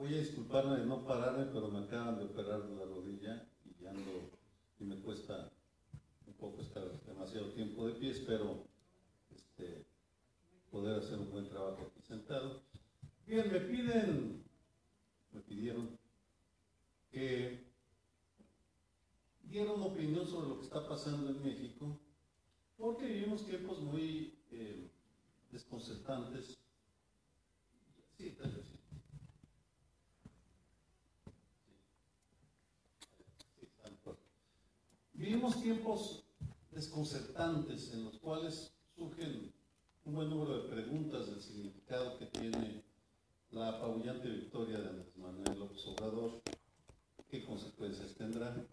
Voy a disculparme de no pararme, pero me acaban de operar de la rodilla y ando y me cuesta un poco estar demasiado tiempo de pie. Espero poder hacer un buen trabajo aquí sentado. Bien, me pidieron que diera una opinión sobre lo que está pasando en México, porque vivimos tiempos muy desconcertantes. Sí, tal vez sí. Vivimos tiempos desconcertantes en los cuales surgen un buen número de preguntas del significado que tiene la apabullante victoria de Andrés Manuel López Obrador, qué consecuencias tendrá.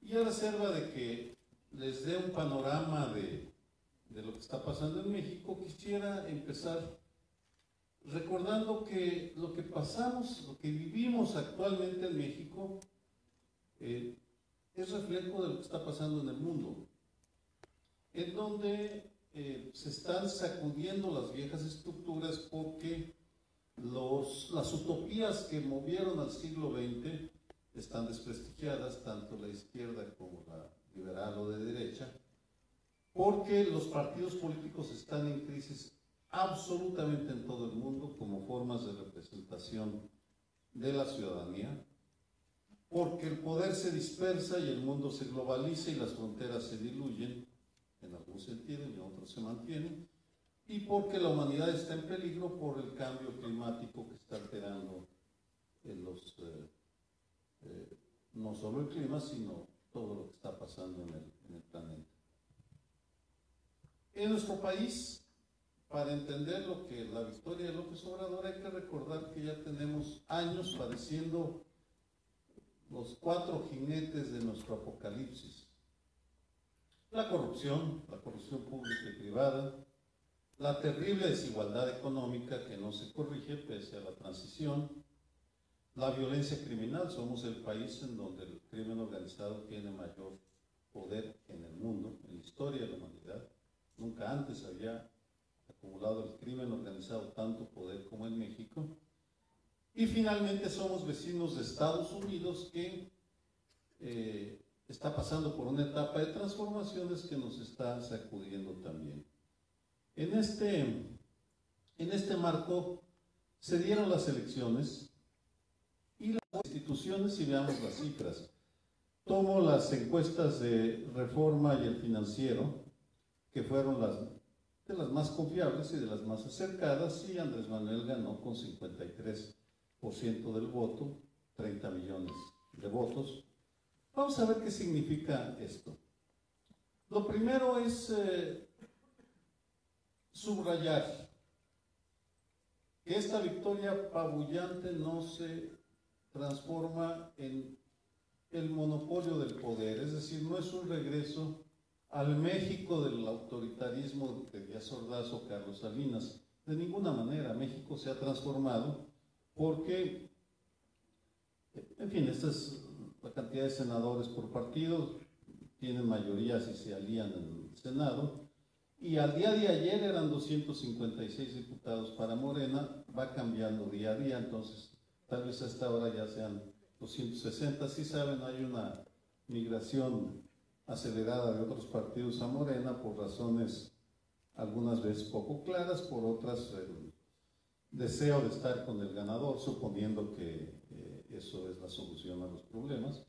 Y a reserva de que les dé un panorama de lo que está pasando en México, quisiera empezar recordando que lo que pasamos, lo que vivimos actualmente en México, es reflejo de lo que está pasando en el mundo, en donde se están sacudiendo las viejas estructuras porque las utopías que movieron al siglo XX están desprestigiadas, tanto la izquierda como la liberal o de derecha, porque los partidos políticos están en crisis absolutamente en todo el mundo como formas de representación de la ciudadanía, porque el poder se dispersa y el mundo se globaliza y las fronteras se diluyen, en algún sentido y en otro se mantienen, y porque la humanidad está en peligro por el cambio climático que está alterando no solo el clima, sino todo lo que está pasando en el planeta. En nuestro país, para entender lo que la victoria de López Obrador, hay que recordar que ya tenemos años padeciendo los 4 jinetes de nuestro apocalipsis: la corrupción pública y privada, la terrible desigualdad económica que no se corrige pese a la transición, la violencia criminal. Somos el país en donde el crimen organizado tiene mayor poder en el mundo, en la historia de la humanidad. Nunca antes había acumulado el crimen organizado tanto poder como en México. Y finalmente somos vecinos de Estados Unidos, que está pasando por una etapa de transformaciones que nos está sacudiendo también. En este marco se dieron las elecciones y las instituciones, y veamos las cifras. Tomo las encuestas de Reforma y El Financiero, que fueron de las más confiables y de las más acercadas, y Andrés Manuel ganó con 53% del voto, 30 millones de votos. Vamos a ver qué significa esto. Lo primero es subrayar que esta victoria apabullante no se transforma en el monopolio del poder, es decir, no es un regreso al México del autoritarismo de Díaz Ordaz o Carlos Salinas. De ninguna manera. México se ha transformado porque, en fin, esta es la cantidad de senadores por partido, tienen mayoría si se alían en el Senado, y al día de ayer eran 256 diputados para Morena, va cambiando día a día, entonces tal vez a esta hora ya sean 260. Sí saben, hay una migración acelerada de otros partidos a Morena por razones algunas veces poco claras, por otras el deseo de estar con el ganador, suponiendo que eso es la solución a los problemas.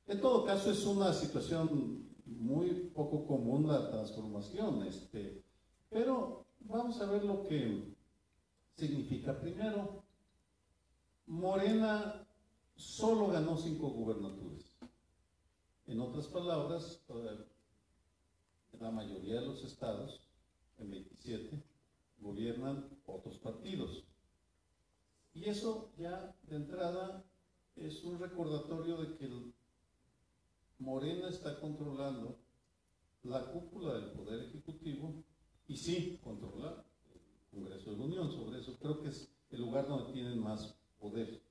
En todo caso, es una situación muy poco común la transformación, pero vamos a ver lo que significa. Primero, Morena solo ganó 5 gubernaturas. En otras palabras, en la mayoría de los estados, en 27, gobiernan otros partidos. Y eso ya de entrada es un recordatorio de que Morena está controlando la cúpula del Poder Ejecutivo y sí controla el Congreso de la Unión. Sobre eso creo que es el lugar donde tienen más poder,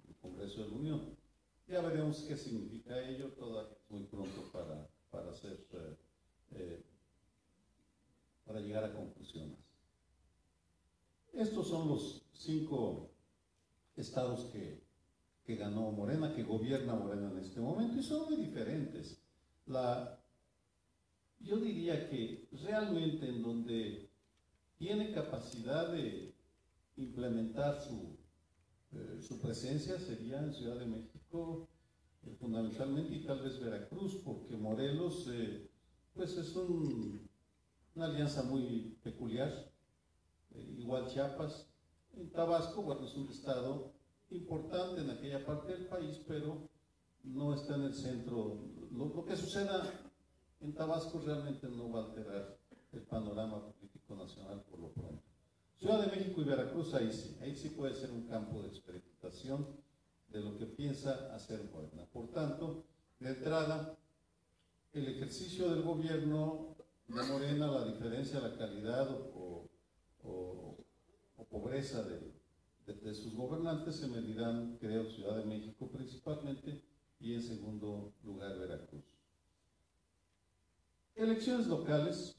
el Congreso de la Unión. Ya veremos qué significa ello, todavía es muy pronto para llegar a conclusiones. Estos son los 5 estados que ganó Morena, que gobierna Morena en este momento, y son muy diferentes. Yo diría que realmente en donde tiene capacidad de implementar su presencia sería en Ciudad de México, fundamentalmente, y tal vez Veracruz, porque Morelos pues es una alianza muy peculiar, igual Chiapas. En Tabasco, bueno, es un estado importante en aquella parte del país, pero no está en el centro. Lo que suceda en Tabasco realmente no va a alterar el panorama político nacional por lo pronto. Ciudad de México y Veracruz, ahí sí puede ser un campo de experimentación de lo que piensa hacer Morena. Por tanto, de entrada, el ejercicio del gobierno de Morena, la diferencia, la calidad o pobreza de sus gobernantes se medirán, creo, Ciudad de México principalmente y en segundo lugar Veracruz. Elecciones locales,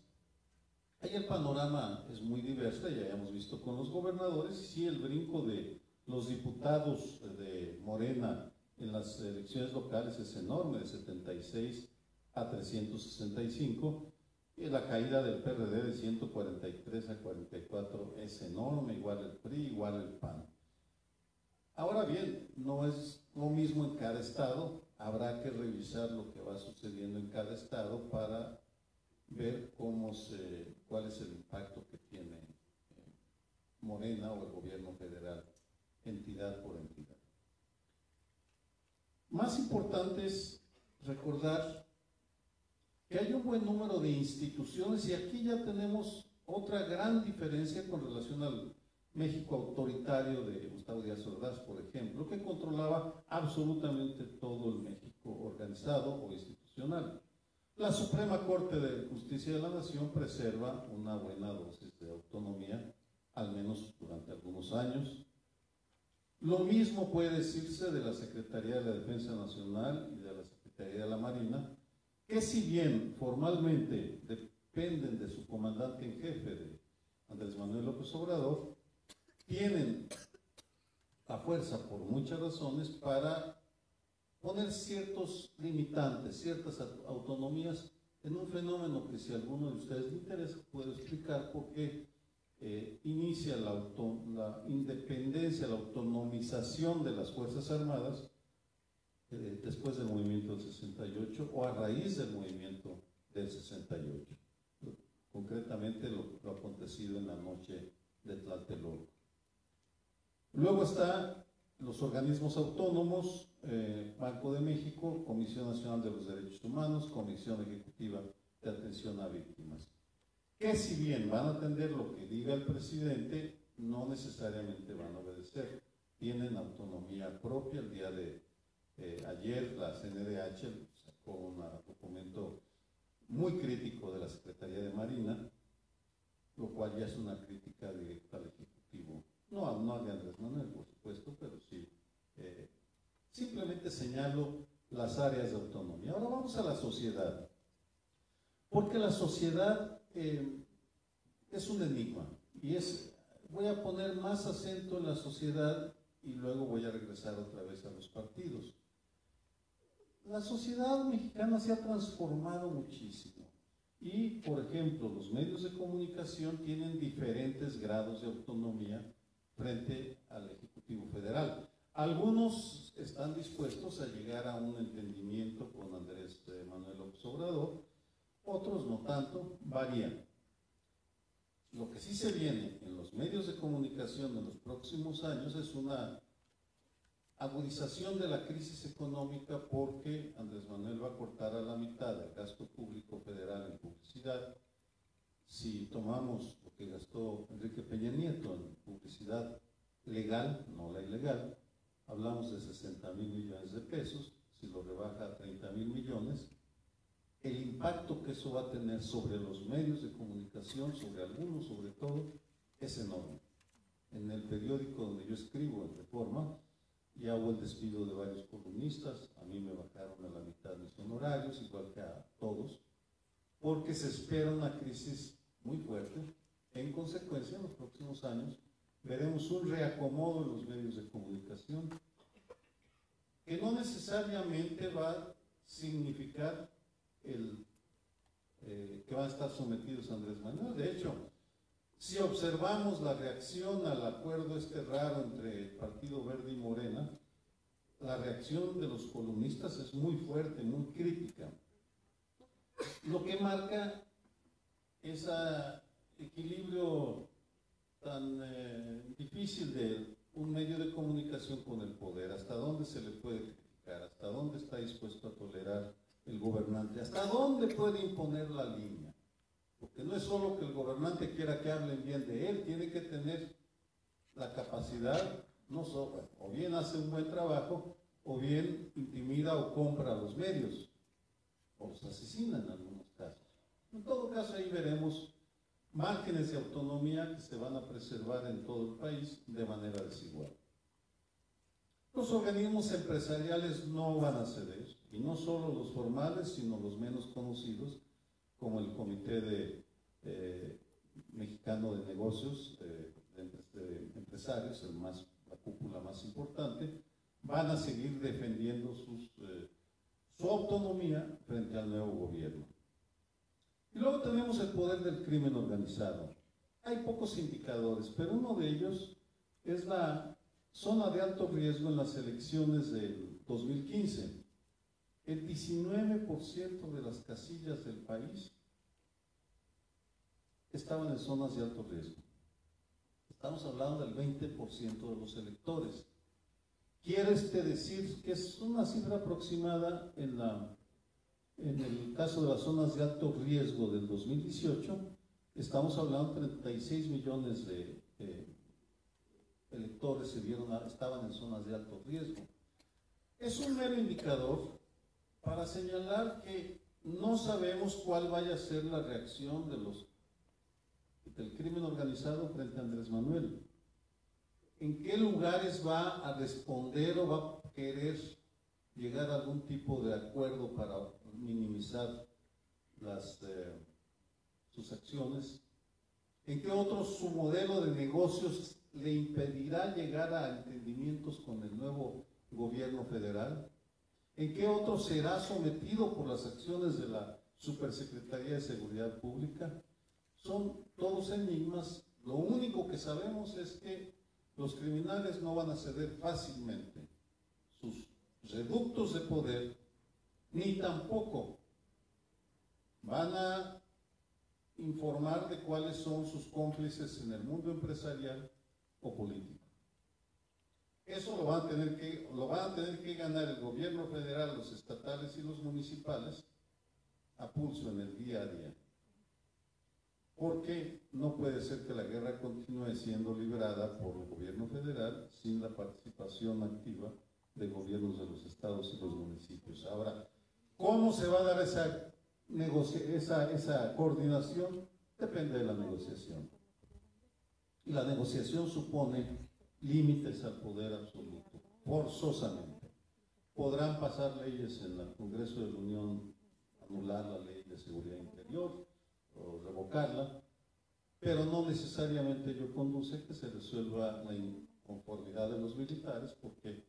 ahí el panorama es muy diverso, ya hemos visto con los gobernadores, y sí el brinco de los diputados de Morena en las elecciones locales es enorme, de 76 a 365, y la caída del PRD de 143 a 44 es enorme, igual el PRI, igual el PAN. Ahora bien, no es lo mismo en cada estado, habrá que revisar lo que va sucediendo en cada estado para ver cuál es el impacto que tiene Morena o el gobierno federal, entidad por entidad. Más importante es recordar que hay un buen número de instituciones, y aquí ya tenemos otra gran diferencia con relación al México autoritario de Gustavo Díaz Ordaz, por ejemplo, que controlaba absolutamente todo el México organizado o institucional. La Suprema Corte de Justicia de la Nación preserva una buena dosis de autonomía, al menos durante algunos años. Lo mismo puede decirse de la Secretaría de la Defensa Nacional y de la Secretaría de la Marina, que si bien formalmente dependen de su comandante en jefe, de Andrés Manuel López Obrador, tienen la fuerza por muchas razones para poner ciertos limitantes, ciertas autonomías en un fenómeno que, si a alguno de ustedes le interesa, puedo explicar por qué inicia la independencia, la autonomización de las Fuerzas Armadas después del movimiento del 68 o a raíz del movimiento del 68. Concretamente lo acontecido en la noche de Tlatelolco. Luego está los organismos autónomos, Banco de México, Comisión Nacional de los Derechos Humanos, Comisión Ejecutiva de Atención a Víctimas, que si bien van a atender lo que diga el presidente, no necesariamente van a obedecer, tienen autonomía propia. El día de ayer la CNDH sacó un documento muy crítico de la Secretaría de Marina, lo cual ya es una crítica directa al Ejecutivo. No de Andrés Manuel, por supuesto, pero sí. Simplemente señalo las áreas de autonomía. Ahora vamos a la sociedad, porque la sociedad es un enigma, y voy a poner más acento en la sociedad y luego voy a regresar otra vez a los partidos. La sociedad mexicana se ha transformado muchísimo y, por ejemplo, los medios de comunicación tienen diferentes grados de autonomía frente al Ejecutivo Federal. Algunos están dispuestos a llegar a un entendimiento con Andrés Manuel López Obrador, otros no tanto, varían. Lo que sí se viene en los medios de comunicación en los próximos años es una agudización de la crisis económica, porque Andrés Manuel va a cortar a la mitad el gasto público federal en publicidad. Si tomamos lo que gastó Enrique Peña Nieto en publicidad legal, no la ilegal, hablamos de 60,000 millones de pesos. Si lo rebaja a 30,000 millones, el impacto que eso va a tener sobre los medios de comunicación, sobre algunos sobre todo, es enorme. En el periódico donde yo escribo, en Reforma, ya hubo el despido de varios columnistas, a mí me bajaron a la mitad mis honorarios, igual que a todos, porque se espera una crisis muy fuerte. En consecuencia, en los próximos años, veremos un reacomodo en los medios de comunicación, que no necesariamente va a significar que van a estar sometidos a Andrés Manuel. De hecho, si observamos la reacción al acuerdo raro entre el Partido Verde y Morena, la reacción de los columnistas es muy fuerte, muy crítica. Lo que marca ese equilibrio tan difícil de un medio de comunicación con el poder, hasta dónde se le puede criticar, hasta dónde está dispuesto a tolerar el gobernante, hasta dónde puede imponer la línea. Porque no es solo que el gobernante quiera que hablen bien de él, tiene que tener la capacidad, no solo, o bien hace un buen trabajo, o bien intimida o compra a los medios, o los asesina en algunos casos. En todo caso, ahí veremos márgenes de autonomía que se van a preservar en todo el país de manera desigual. Los organismos empresariales no van a ceder, y no solo los formales, sino los menos conocidos, como el Comité Mexicano de Negocios, de Empresarios, la cúpula más importante, van a seguir defendiendo su autonomía frente al nuevo gobierno. Y luego tenemos el poder del crimen organizado. Hay pocos indicadores, pero uno de ellos es la zona de alto riesgo en las elecciones del 2015. El 19% de las casillas del país estaban en zonas de alto riesgo. Estamos hablando del 20% de los electores. Quiere decir que es una cifra aproximada en el caso de las zonas de alto riesgo del 2018, estamos hablando de 36 millones de electores estaban en zonas de alto riesgo. Es un mero indicador para señalar que no sabemos cuál vaya a ser la reacción del crimen organizado frente a Andrés Manuel. ¿En qué lugares va a responder o va a querer llegar a algún tipo de acuerdo para minimizar sus acciones? ¿En qué otro su modelo de negocios le impedirá llegar a entendimientos con el nuevo gobierno federal? ¿En qué otro será sometido por las acciones de la Supersecretaría de Seguridad Pública? Son todos enigmas. Lo único que sabemos es que los criminales no van a ceder fácilmente sus reductos de poder, ni tampoco van a informar de cuáles son sus cómplices en el mundo empresarial o político. Eso lo van a tener que ganar el gobierno federal, los estatales y los municipales a pulso en el día a día. Porque no puede ser que la guerra continúe siendo librada por el gobierno federal sin la participación activa de gobiernos de los estados y los municipios. Ahora, ¿cómo se va a dar esa coordinación? Depende de la negociación. Y la negociación supone límites al poder absoluto, forzosamente. Podrán pasar leyes en el Congreso de la Unión, anular la ley de seguridad interior o revocarla, pero no necesariamente ello conduce que se resuelva la inconformidad de los militares, porque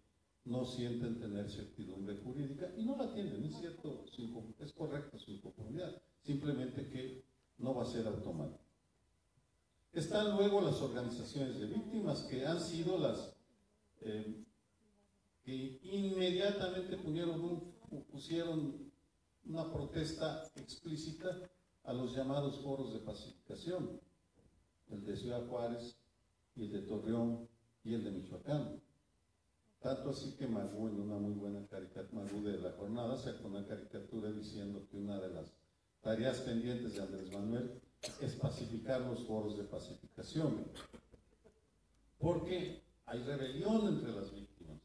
no sienten tener certidumbre jurídica, y no la tienen, es cierto, es correcta su inconformidad, simplemente que no va a ser automático. Están luego las organizaciones de víctimas, que han sido las que inmediatamente pusieron una protesta explícita a los llamados foros de pacificación, el de Ciudad Juárez y el de Torreón y el de Michoacán. Tanto así que Magú, en una muy buena caricatura, Magú de la jornada, sacó una caricatura diciendo que una de las tareas pendientes de Andrés Manuel es pacificar los foros de pacificación, porque hay rebelión entre las víctimas.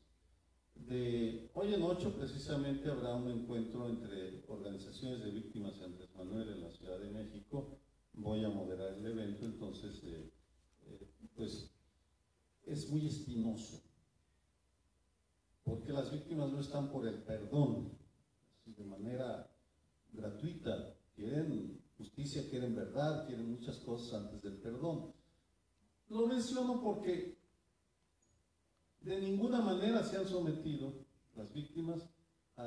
De hoy en 8 precisamente habrá un encuentro entre organizaciones de víctimas y Andrés Manuel en la Ciudad de México. Voy a moderar el evento, entonces pues es muy espinoso, porque las víctimas no están por el perdón de manera gratuita, quieren justicia, quieren verdad, quieren muchas cosas antes del perdón. Lo menciono porque de ninguna manera se han sometido las víctimas a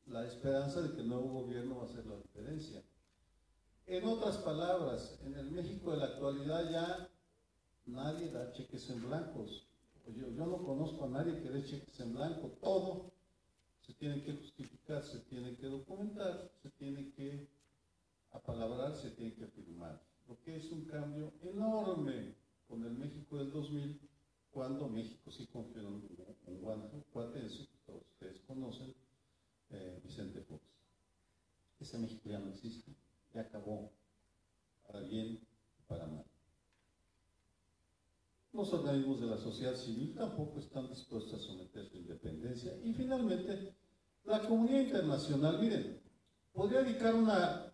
la esperanza de que el nuevo gobierno va a hacer la diferencia. En otras palabras, en el México de la actualidad ya nadie da cheques en blancos. Yo no conozco a nadie que dé cheques en blanco. Todo se tiene que justificar, se tiene que documentar, se tiene que apalabrar, se tiene que firmar. Lo que es un cambio enorme con el México del 2000, cuando México sí confió en un guanajuatense, que todos ustedes conocen, Vicente Fox. Ese México ya no existe, ya acabó, para bien y para mal. Los organismos de la sociedad civil tampoco están dispuestos a someter su independencia. Y finalmente, la comunidad internacional, miren, podría dedicar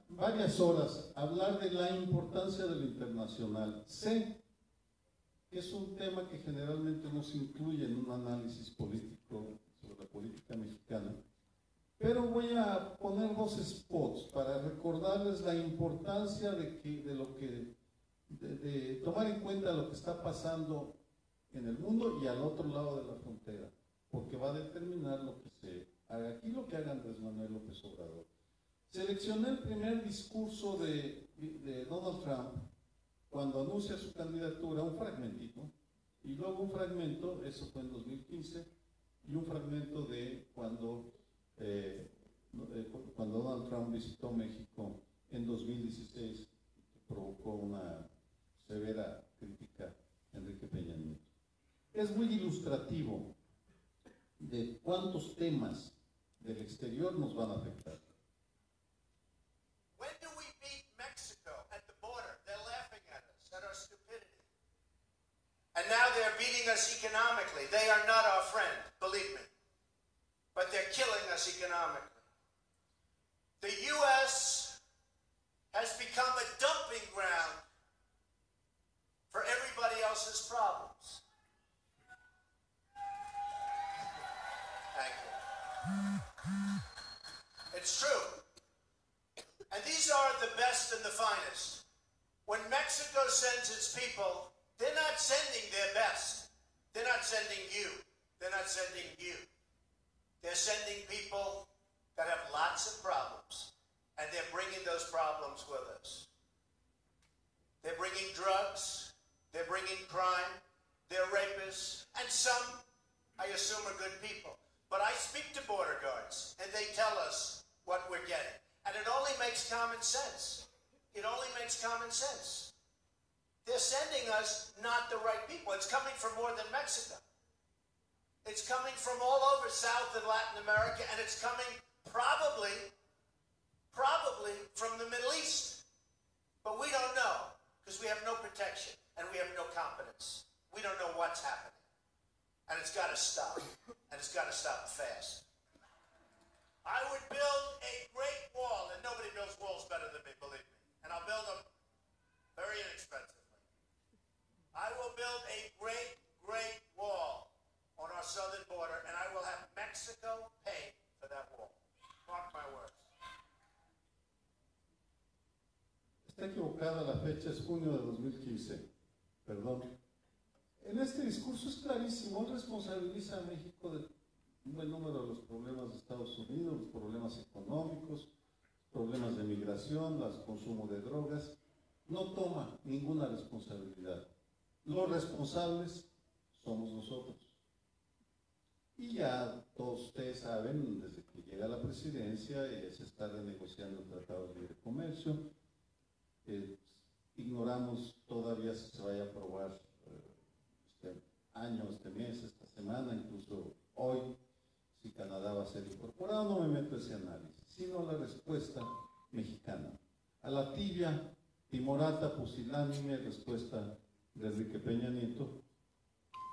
varias horas a hablar de la importancia de lo internacional. Sé que es un tema que generalmente no se incluye en un análisis político sobre la política mexicana, pero voy a poner dos spots para recordarles la importancia de tomar en cuenta lo que está pasando en el mundo y al otro lado de la frontera, porque va a determinar lo que se haga aquí, lo que haga Andrés Manuel López Obrador. Seleccioné el primer discurso de Donald Trump cuando anuncia su candidatura, un fragmentito, y luego un fragmento, eso fue en 2015, y un fragmento de cuando Donald Trump visitó México en 2016, que provocó una severa crítica a Enrique Peña Nieto. Es muy ilustrativo de cuántos temas del exterior nos van a afectar. When do we beat Mexico at the border? They're laughing at us, at our stupidity. And now they're beating us economically. They are not our friend, believe me. But they're killing us economically. The U.S. has become a dumping ground for everybody else's problems. Thank you. It's true. And these are the best and the finest. When Mexico sends its people, they're not sending their best. They're not sending you. They're not sending you. They're sending people that have lots of problems, and they're bringing those problems with us. They're bringing drugs, they're bringing crime, they're rapists, and some, I assume, are good people. But I speak to border guards, and they tell us what we're getting. And it only makes common sense. It only makes common sense. They're sending us not the right people. It's coming from more than Mexico. It's coming from all over South and Latin America, and it's coming probably from the Middle East. But we don't know, because we have no protection, and we have no competence. We don't know what's happening. And it's got to stop, and it's got to stop fast. I would build a great wall, and nobody builds walls better than me, believe me. And I'll build them very inexpensively. I will build a great, great wall on our southern border, and I will have Mexico pay for that wall. Mark my words. Está equivocada la fecha, es junio de 2015. Perdón. En este discurso es clarísimo, él responsabiliza a México de un buen número de los problemas de Estados Unidos, los problemas económicos, problemas de migración, el consumo de drogas. No toma ninguna responsabilidad. Los responsables somos nosotros. Y ya todos ustedes saben, desde que llega a la presidencia, se está renegociando el Tratado de Libre Comercio. Ignoramos todavía si se vaya a aprobar este año, este mes, esta semana, incluso hoy, si Canadá va a ser incorporado. No me meto ese análisis, sino la respuesta mexicana. A la tibia, timorata, pusilánime respuesta de Enrique Peña Nieto,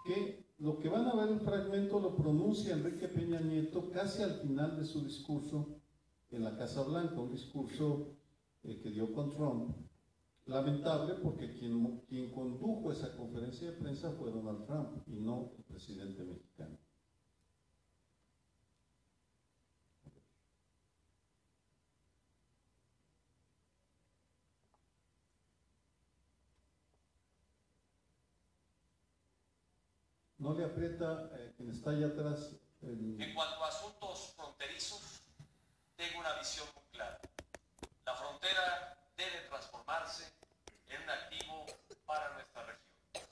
que lo que van a ver el fragmento lo pronuncia Enrique Peña Nieto casi al final de su discurso en la Casa Blanca, un discurso que dio con Trump. Lamentable, porque quien condujo esa conferencia de prensa fue Donald Trump y no el presidente mexicano. No le aprieta quien está allá atrás. En cuanto a asuntos fronterizos, tengo una visión muy clara. La frontera debe transformarse en un activo para nuestra región.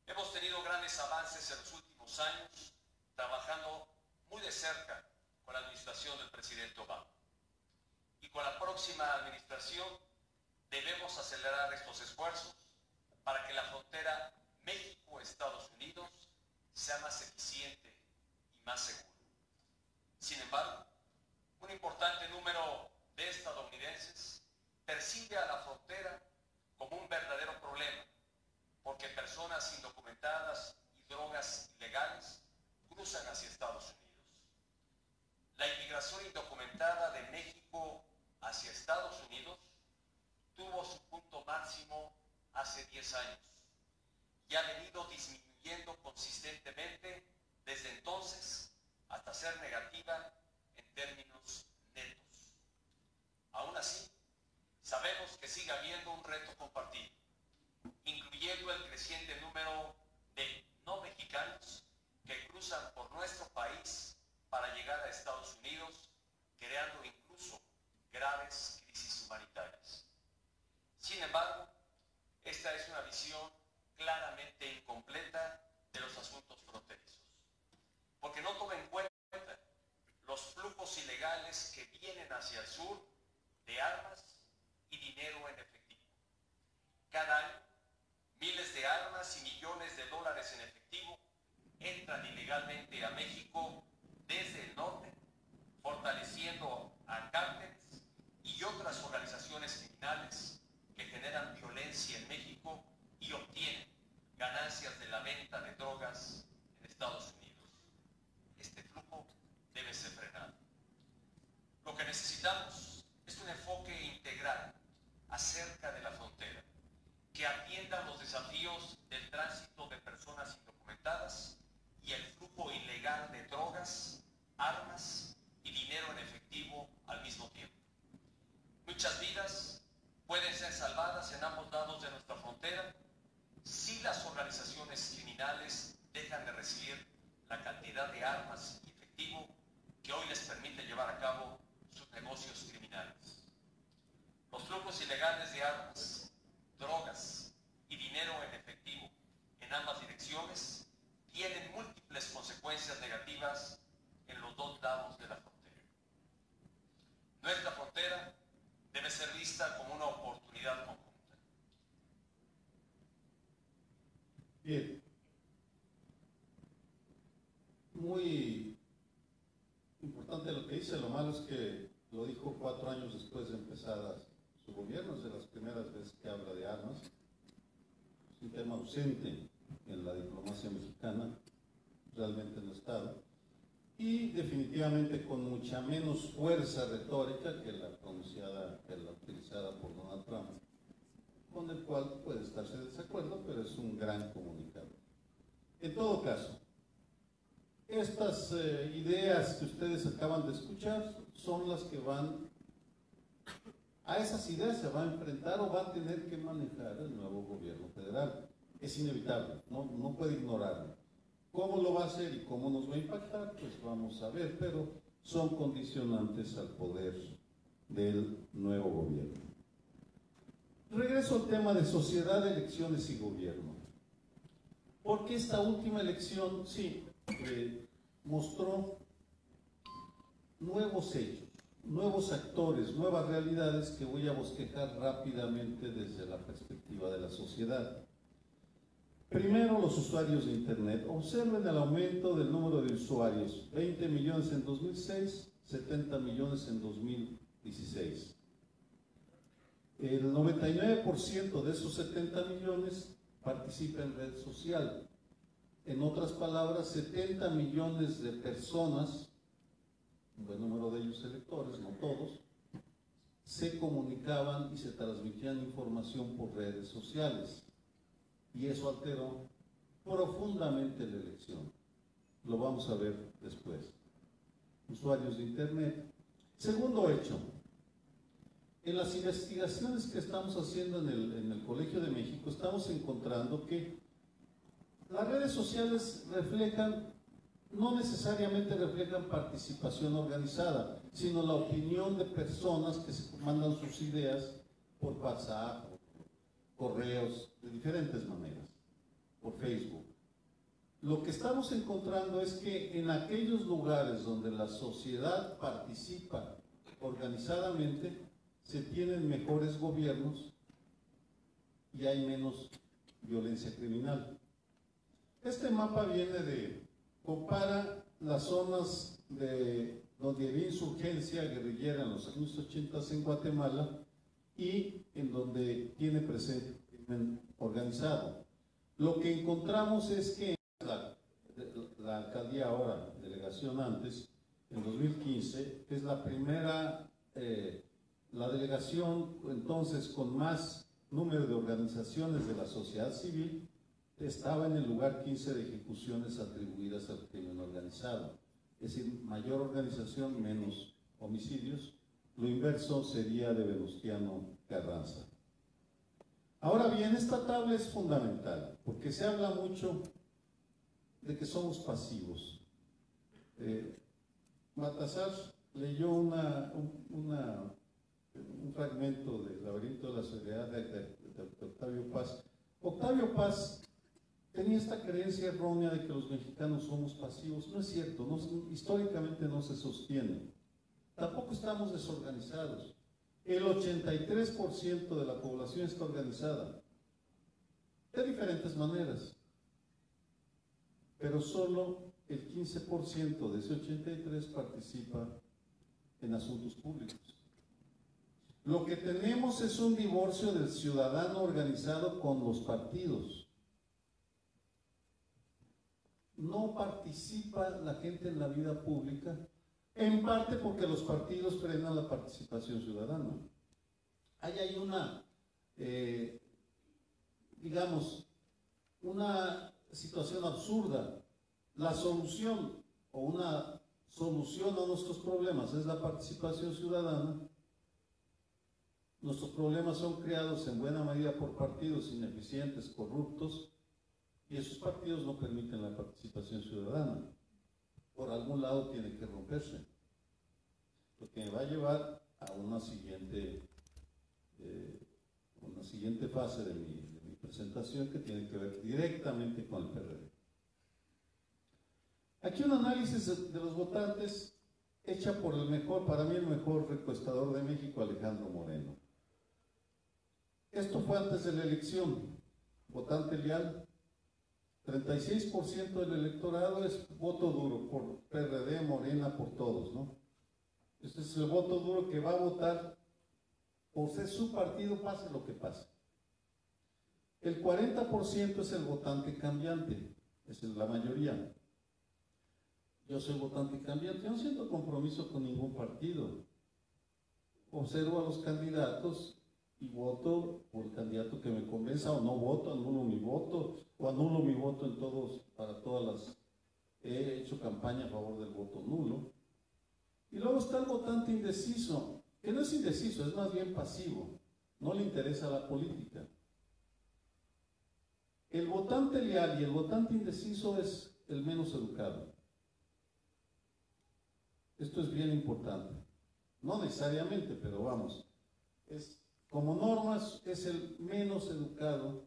Hemos tenido grandes avances en los últimos años, trabajando muy de cerca con la administración del presidente Obama. Y con la próxima administración debemos acelerar estos esfuerzos para que la frontera México-Estados Unidos sea más eficiente y más segura. Sin embargo, un importante número de estadounidenses percibe a la frontera como un verdadero problema, porque personas indocumentadas y drogas ilegales cruzan hacia Estados Unidos. La inmigración indocumentada de México hacia Estados Unidos tuvo su punto máximo hace 10 años y ha venido disminuyendo consistentemente desde entonces hasta ser negativa en términos netos. Aún así, sabemos que sigue habiendo un reto compartido, incluyendo el creciente número de no mexicanos que cruzan por nuestro país para llegar a Estados Unidos, creando incluso graves crisis humanitarias. Sin embargo, esta es una visión claramente incompleta de los asuntos fronterizos, porque no toma en cuenta los flujos ilegales que vienen hacia el sur de armas y dinero en efectivo. Cada año, miles de armas y millones de dólares en efectivo entran ilegalmente a México desde el norte, fortaleciendo a cárteles y otras organizaciones criminales que generan violencia en México y obtienen ganancias de la venta de drogas en Estados Unidos. Este flujo debe ser frenado. Lo que necesitamos es un enfoque integral acerca de la frontera, que atienda los desafíos del tránsito de personas indocumentadas y el flujo ilegal de drogas, armas y dinero en efectivo al mismo tiempo. Muchas vidas pueden ser salvadas en ambos lados de nuestra frontera si las organizaciones criminales dejan de recibir la cantidad de armas y efectivo que hoy les permite llevar a cabo sus negocios criminales. Los flujos ilegales de armas, drogas y dinero en efectivo en ambas direcciones tienen múltiples consecuencias negativas en los dos lados de la frontera. Nuestra frontera debe ser vista como una oportunidad conjunta. Bien. Muy importante lo que dice. Lo malo es que lo dijo 4 años después de empezar su gobierno. Es de las primeras veces que habla de armas. Es un tema ausente en la diplomacia mexicana, realmente en el Estado, y definitivamente con mucha menos fuerza retórica que la pronunciada, que la utilizada por Donald Trump, con el cual puede estarse de desacuerdo, pero es un gran comunicador. En todo caso, estas ideas que ustedes acaban de escuchar son las que a esas ideas se va a enfrentar o va a tener que manejar el nuevo gobierno federal. Es inevitable, no puede ignorarlo. ¿Cómo lo va a hacer y cómo nos va a impactar? Pues vamos a ver, pero son condicionantes al poder del nuevo gobierno. Regreso al tema de sociedad, elecciones y gobierno. Porque esta última elección, sí, mostró nuevos hechos, nuevos actores, nuevas realidades que voy a bosquejar rápidamente desde la perspectiva de la sociedad. Primero, los usuarios de Internet. Observen el aumento del número de usuarios, 20 millones en 2006, 70 millones en 2016. El 99% de esos 70 millones participa en red social. En otras palabras, 70 millones de personas, un buen número de ellos electores, no todos, se comunicaban y se transmitían información por redes sociales. Y eso alteró profundamente la elección. Lo vamos a ver después. Usuarios de Internet. Segundo hecho, en las investigaciones que estamos haciendo en el Colegio de México, estamos encontrando que Las redes sociales no necesariamente reflejan participación organizada, sino la opinión de personas que se mandan sus ideas por WhatsApp, por correos, de diferentes maneras, por Facebook. Lo que estamos encontrando es que en aquellos lugares donde la sociedad participa organizadamente, se tienen mejores gobiernos y hay menos violencia criminal. Este mapa compara las zonas donde había insurgencia guerrillera en los años 80 en Guatemala y en donde tiene presente crimen organizado. Lo que encontramos es que la alcaldía ahora, delegación antes, en 2015, es la primera, la delegación entonces con más número de organizaciones de la sociedad civil, estaba en el lugar 15 de ejecuciones atribuidas al crimen organizado. Es decir, mayor organización, menos homicidios. Lo inverso sería de Venustiano Carranza. Ahora bien, esta tabla es fundamental, porque se habla mucho de que somos pasivos. Baltasar leyó un fragmento del Laberinto de la Soledad de Octavio Paz. Octavio Paz tenía esta creencia errónea de que los mexicanos somos pasivos. No es cierto, históricamente no se sostiene. Tampoco estamos desorganizados. El 83% de la población está organizada, de diferentes maneras, pero solo el 15% de ese 83% participa en asuntos públicos. Lo que tenemos es un divorcio del ciudadano organizado con los partidos. No participa la gente en la vida pública, en parte porque los partidos frenan la participación ciudadana. Hay ahí una situación absurda. La solución o una solución a nuestros problemas es la participación ciudadana. Nuestros problemas son creados en buena medida por partidos ineficientes, corruptos, y esos partidos no permiten la participación ciudadana. Por algún lado tiene que romperse, lo que me va a llevar a una siguiente fase de mi presentación, que tiene que ver directamente con el PRD. Aquí un análisis de los votantes hecha por para mí el mejor encuestador de México, Alejandro Moreno. Esto fue antes de la elección. Votante leal, 36% del electorado es voto duro por PRD, Morena, por todos, ¿no? Este es el voto duro que va a votar por ser su partido, pase lo que pase. El 40% es el votante cambiante, es la mayoría. Yo soy votante cambiante, yo no siento compromiso con ningún partido. Observo a los candidatos y voto por el candidato que me convenza, o no voto, anulo mi voto, o anulo mi voto para todas las... He hecho campaña a favor del voto nulo. Y luego está el votante indeciso, que no es indeciso, es más bien pasivo, no le interesa la política. El votante leal y el votante indeciso es el menos educado. Esto es bien importante. No necesariamente, pero vamos. Como normas, es el menos educado.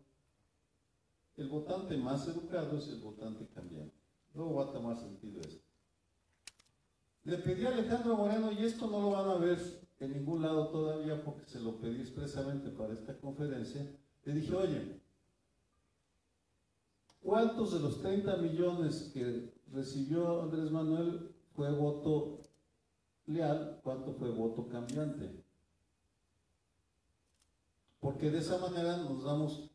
El votante más educado es el votante cambiante. Luego va a tomar sentido esto. Le pedí a Alejandro Moreno, y esto no lo van a ver en ningún lado todavía porque se lo pedí expresamente para esta conferencia. Le dije, oye, ¿cuántos de los 30 millones que recibió Andrés Manuel fue voto leal? ¿Cuánto fue voto cambiante? Porque de esa manera nos damos...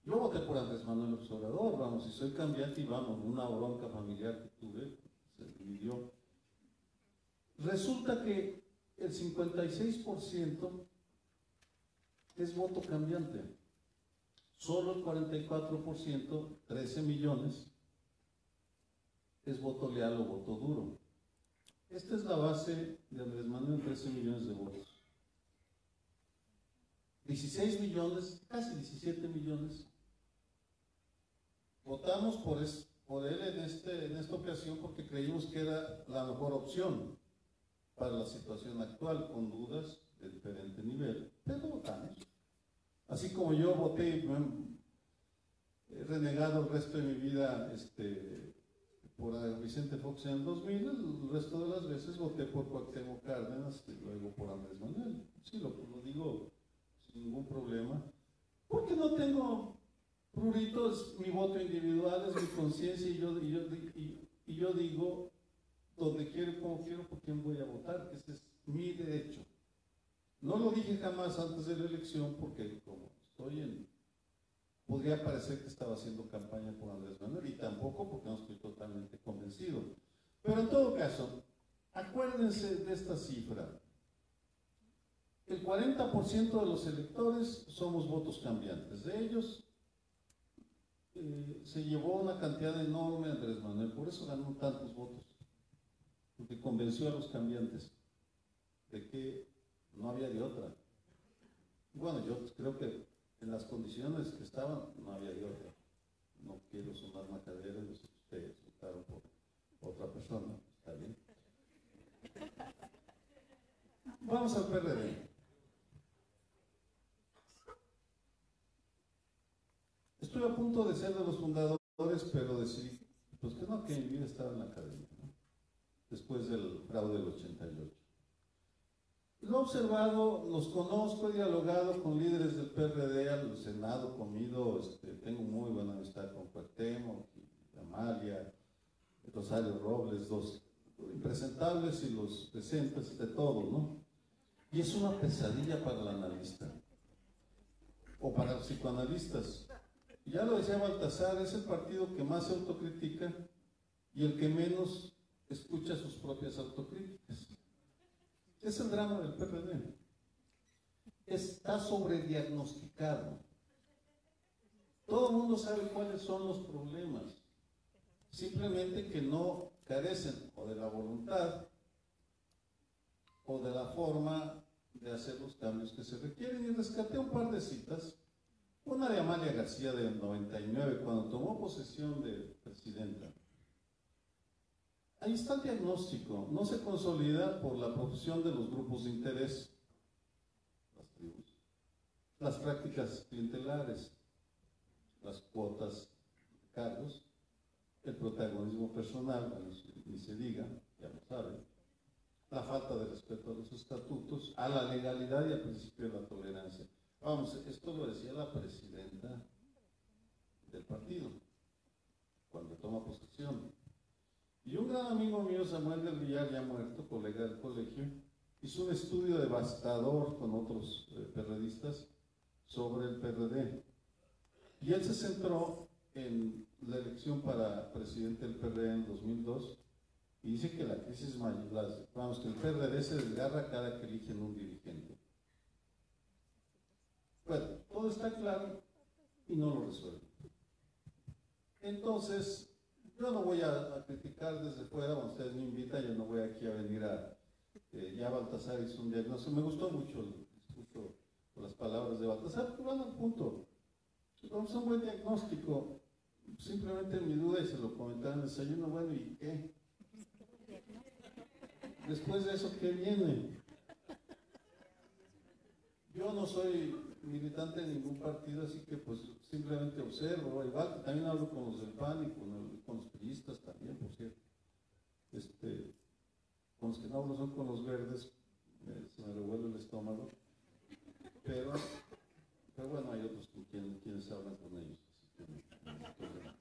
Yo voté por Andrés Manuel López Obrador, vamos, y soy cambiante y vamos, una bronca familiar que tuve, se dividió. Resulta que el 56% es voto cambiante. Solo el 44%, 13 millones, es voto leal o voto duro. Esta es la base de Andrés Manuel, 13 millones de votos. 16 millones, casi 17 millones, votamos por él en esta ocasión porque creímos que era la mejor opción para la situación actual, con dudas de diferente nivel, pero votamos. Así como yo voté, he renegado el resto de mi vida por Vicente Fox en el 2000, el resto de las veces voté por Cuauhtémoc Cárdenas y luego por Andrés Manuel. Sí, lo digo sin ningún problema, porque no tengo pruritos, mi voto individual es mi conciencia y yo digo donde quiero y como quiero por quién voy a votar, que ese es mi derecho. No lo dije jamás antes de la elección porque como podría parecer que estaba haciendo campaña por Andrés Manuel y tampoco porque no estoy totalmente convencido. Pero en todo caso, acuérdense de esta cifra. El 40% de los electores somos votos cambiantes. De ellos se llevó una cantidad enorme Andrés Manuel, por eso ganó tantos votos, porque convenció a los cambiantes de que no había de otra. Bueno, yo creo que en las condiciones que estaban no había de otra. No quiero sonar macadero, yo sé que ustedes votaron por otra persona, está bien. Vamos al PRD. Estuve a punto de ser de los fundadores, pero decidí, pues que no, que mi vida estaba en la academia, ¿no? Después del fraude del 88. Lo he observado, los conozco, he dialogado con líderes del PRD, al Senado, comido, tengo muy buena amistad con Cuauhtémoc, Amalia, Rosario Robles, los impresentables y los decentes, de todos, ¿no? Y es una pesadilla para el analista, o para los psicoanalistas. Ya lo decía Baltasar, es el partido que más se autocritica y el que menos escucha sus propias autocríticas. Es el drama del PRD. Está sobrediagnosticado. Todo el mundo sabe cuáles son los problemas. Simplemente que no carecen o de la voluntad o de la forma de hacer los cambios que se requieren. Y rescaté un par de citas. Una de Amalia García del 99, cuando tomó posesión de presidenta. Ahí está el diagnóstico. No se consolida por la profesión de los grupos de interés, las tribus, las prácticas clientelares, las cuotas de cargos, el protagonismo personal, bueno, ni se diga, ya lo saben, la falta de respeto a los estatutos, a la legalidad y al principio de la tolerancia. Vamos, esto lo decía la presidenta del partido cuando toma posesión. Y un gran amigo mío, Samuel del Villar, ya muerto, colega del colegio, hizo un estudio devastador con otros PRDistas sobre el PRD. Y él se centró en la elección para presidente del PRD en 2002 y dice que la crisis mayor, vamos, que el PRD se desgarra cada que eligen un dirigente. Bueno, todo está claro y no lo resuelve. Entonces, yo no voy a criticar desde fuera, cuando ustedes me invitan, yo no voy aquí a venir a... ya Baltasar hizo un diagnóstico, me gustó mucho el discurso, las palabras de Baltasar, pero van al punto. Vamos a un buen diagnóstico, simplemente mi duda, y se lo comentaba en el desayuno, bueno, ¿y qué? Después de eso, ¿qué viene? Yo no soy militante de ningún partido, así que pues simplemente observo, igual también hablo con los del PAN y con los priistas también, por cierto. Con los que no hablo son con los verdes, se me revuelve el estómago, pero bueno, hay otros con quienes hablan con ellos, así que no hay problema.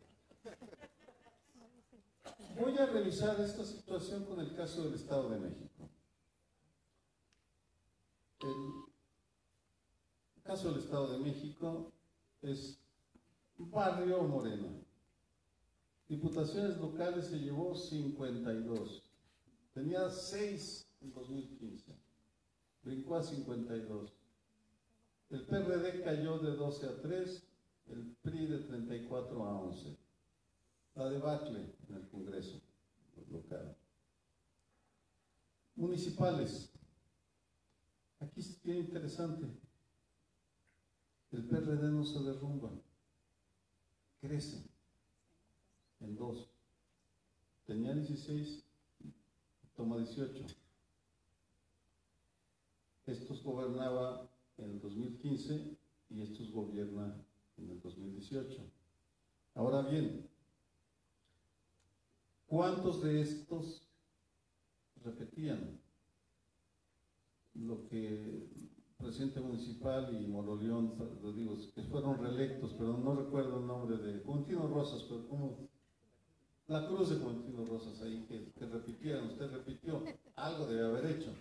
Voy a revisar esta situación con el caso del Estado de México. El caso del Estado de México es Barrio Moreno. Diputaciones locales se llevó 52. Tenía 6 en 2015. Brincó a 52. El PRD cayó de 12 a 3, el PRI de 34 a 11. La debacle en el Congreso local. Municipales. Aquí es bien interesante. El PRD no se derrumba, crece. en dos. Tenía 16, toma 18. Estos gobernaba en el 2015 y estos gobiernan en el 2018. Ahora bien, ¿cuántos de estos repetían lo que el presidente municipal y Moroleón, lo digo, que fueron reelectos, pero no recuerdo el nombre de Juventino Rosas, pero como la cruz de Juventino Rosas ahí, que repitieran, usted repitió, algo debe haber hecho,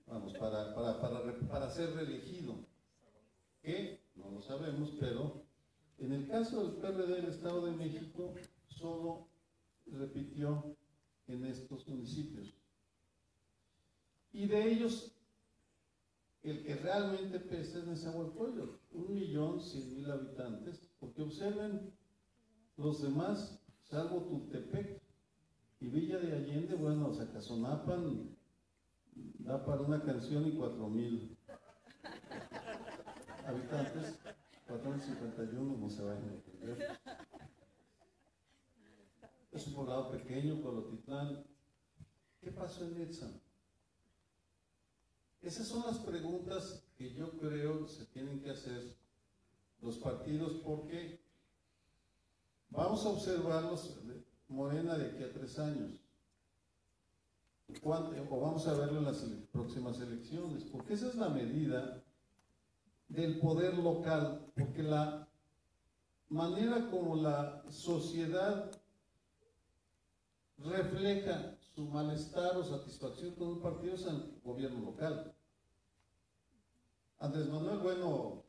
vamos, para ser reelegido, que no lo sabemos, pero en el caso del PRD del Estado de México, solo repitió en estos municipios. Y de ellos, el que realmente pesa es Nezahualcóyotl, 1.100.000 habitantes, porque observen los demás, salvo Tultepec y Villa de Allende, bueno, Zacazonapan da para una canción y 4.000 habitantes, 451, no se vayan a entender. Es un poblado pequeño, Colotitlán. ¿Qué pasó en Netza? Esas son las preguntas que yo creo se tienen que hacer los partidos, porque vamos a observarlos, Morena, de aquí a 3 años. O vamos a verlo en las próximas elecciones, porque esa es la medida del poder local, porque la manera como la sociedad refleja su malestar o satisfacción con un partido es el gobierno local. Andrés Manuel, bueno,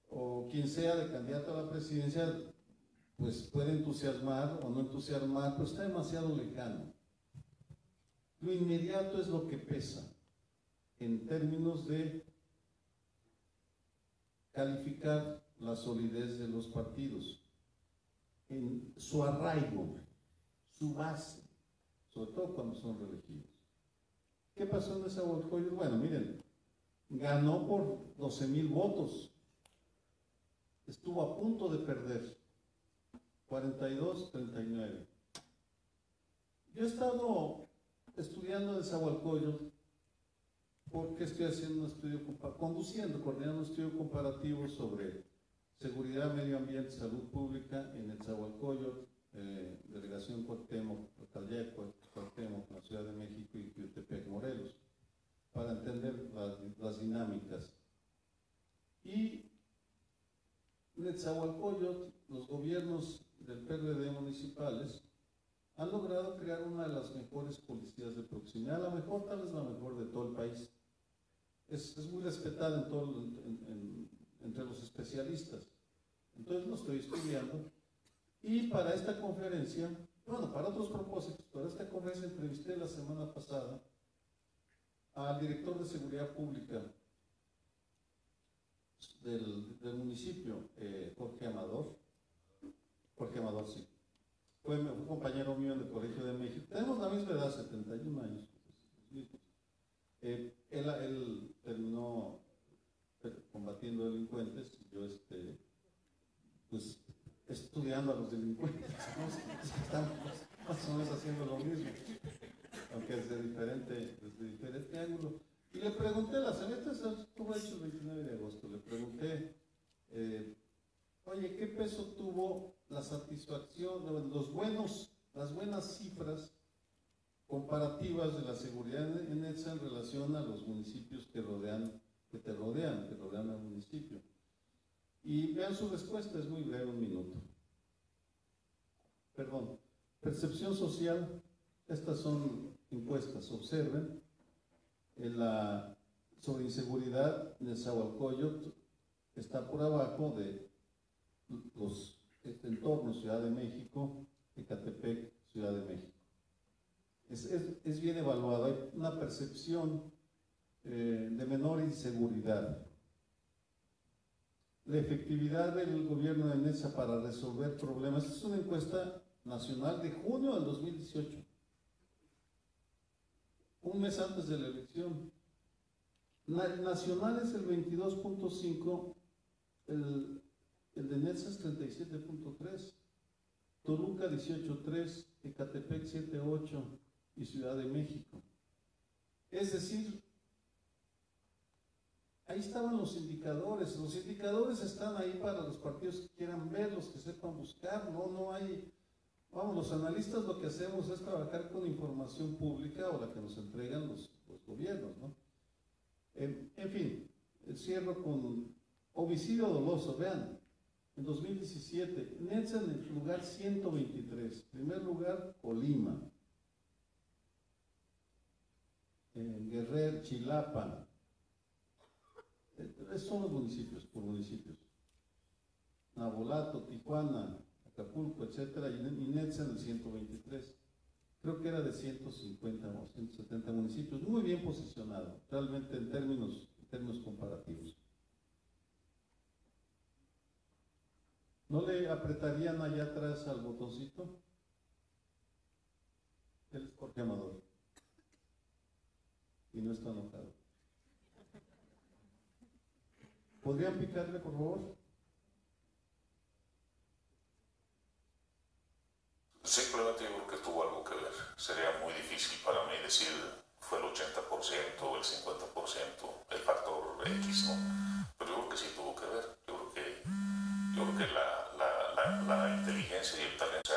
o quien sea de candidato a la presidencia, pues puede entusiasmar o no entusiasmar, pero está demasiado lejano. Lo inmediato es lo que pesa en términos de calificar la solidez de los partidos, en su arraigo, su base, sobre todo cuando son reelegidos. ¿Qué pasó en Nezahualcóyotl? Bueno, miren, ganó por 12,000 votos, estuvo a punto de perder, 42-39. Yo he estado estudiando Nezahualcóyotl porque estoy haciendo un estudio, coordinando un estudio comparativo sobre seguridad, medio ambiente, salud pública en Nezahualcóyotl, Delegación Cuauhtémoc, Alcaldía de Cuauhtémoc, la Ciudad de México y Tultepec, Morelos, para entender las dinámicas. Y Nezahualcóyotl, los gobiernos del PRD municipales han logrado crear una de las mejores policías de proximidad, la mejor, tal vez la mejor de todo el país. Es muy respetada entre los especialistas. Entonces lo estoy estudiando. Y para esta conferencia, bueno, para otros propósitos, para esta conferencia entrevisté la semana pasada al director de Seguridad Pública del municipio, Jorge Amador, sí. Fue compañero mío en el Colegio de México. Tenemos la misma edad, 71 años. Él terminó combatiendo delincuentes, yo pues estudiando a los delincuentes, ¿no? Estamos más o menos haciendo lo mismo, aunque desde diferente ángulo. Y le pregunté, la semana estuvo hecho el 29 de agosto, le pregunté, oye, ¿qué peso tuvo la satisfacción, las buenas cifras comparativas de la seguridad en Netza en relación a los municipios que te rodean al municipio? Y vean su respuesta, es muy breve, 1 minuto. Perdón, percepción social, estas son encuestas, observen, sobre inseguridad, Nezahualcóyotl está por abajo de los entornos, Ciudad de México, Ecatepec, Ciudad de México. Es bien evaluado, hay una percepción de menor inseguridad. La efectividad del gobierno de Netza para resolver problemas, es una encuesta nacional de junio del 2018, un mes antes de la elección. Nacional es el 22.5, el de Netza es 37.3. Toluca 18.3, Ecatepec 7.8 y Ciudad de México. Es decir, ahí estaban los indicadores están ahí para los partidos que quieran verlos, que sepan buscar, no hay, vamos, los analistas lo que hacemos es trabajar con información pública o la que nos entregan los gobiernos, ¿no? En fin, cierro con homicidio doloso, vean, en 2017, Netza en el lugar 123, primer lugar Colima, en Guerrero, Chilapa, son los municipios, por municipios, Nabolato, Tijuana, Acapulco, etcétera, y Netza en el 123. Creo que era de 150 o 170 municipios, muy bien posicionado, realmente en términos comparativos. ¿No le apretarían allá atrás al botoncito? Él es Jorge Amador. Y no está enojado. ¿Podrían picarle, por favor? Simplemente yo creo que tuvo algo que ver. Sería muy difícil para mí decir fue el 80% o el 50%, el factor X, ¿no? Pero yo creo que sí tuvo que ver. Yo creo que la inteligencia y el talento,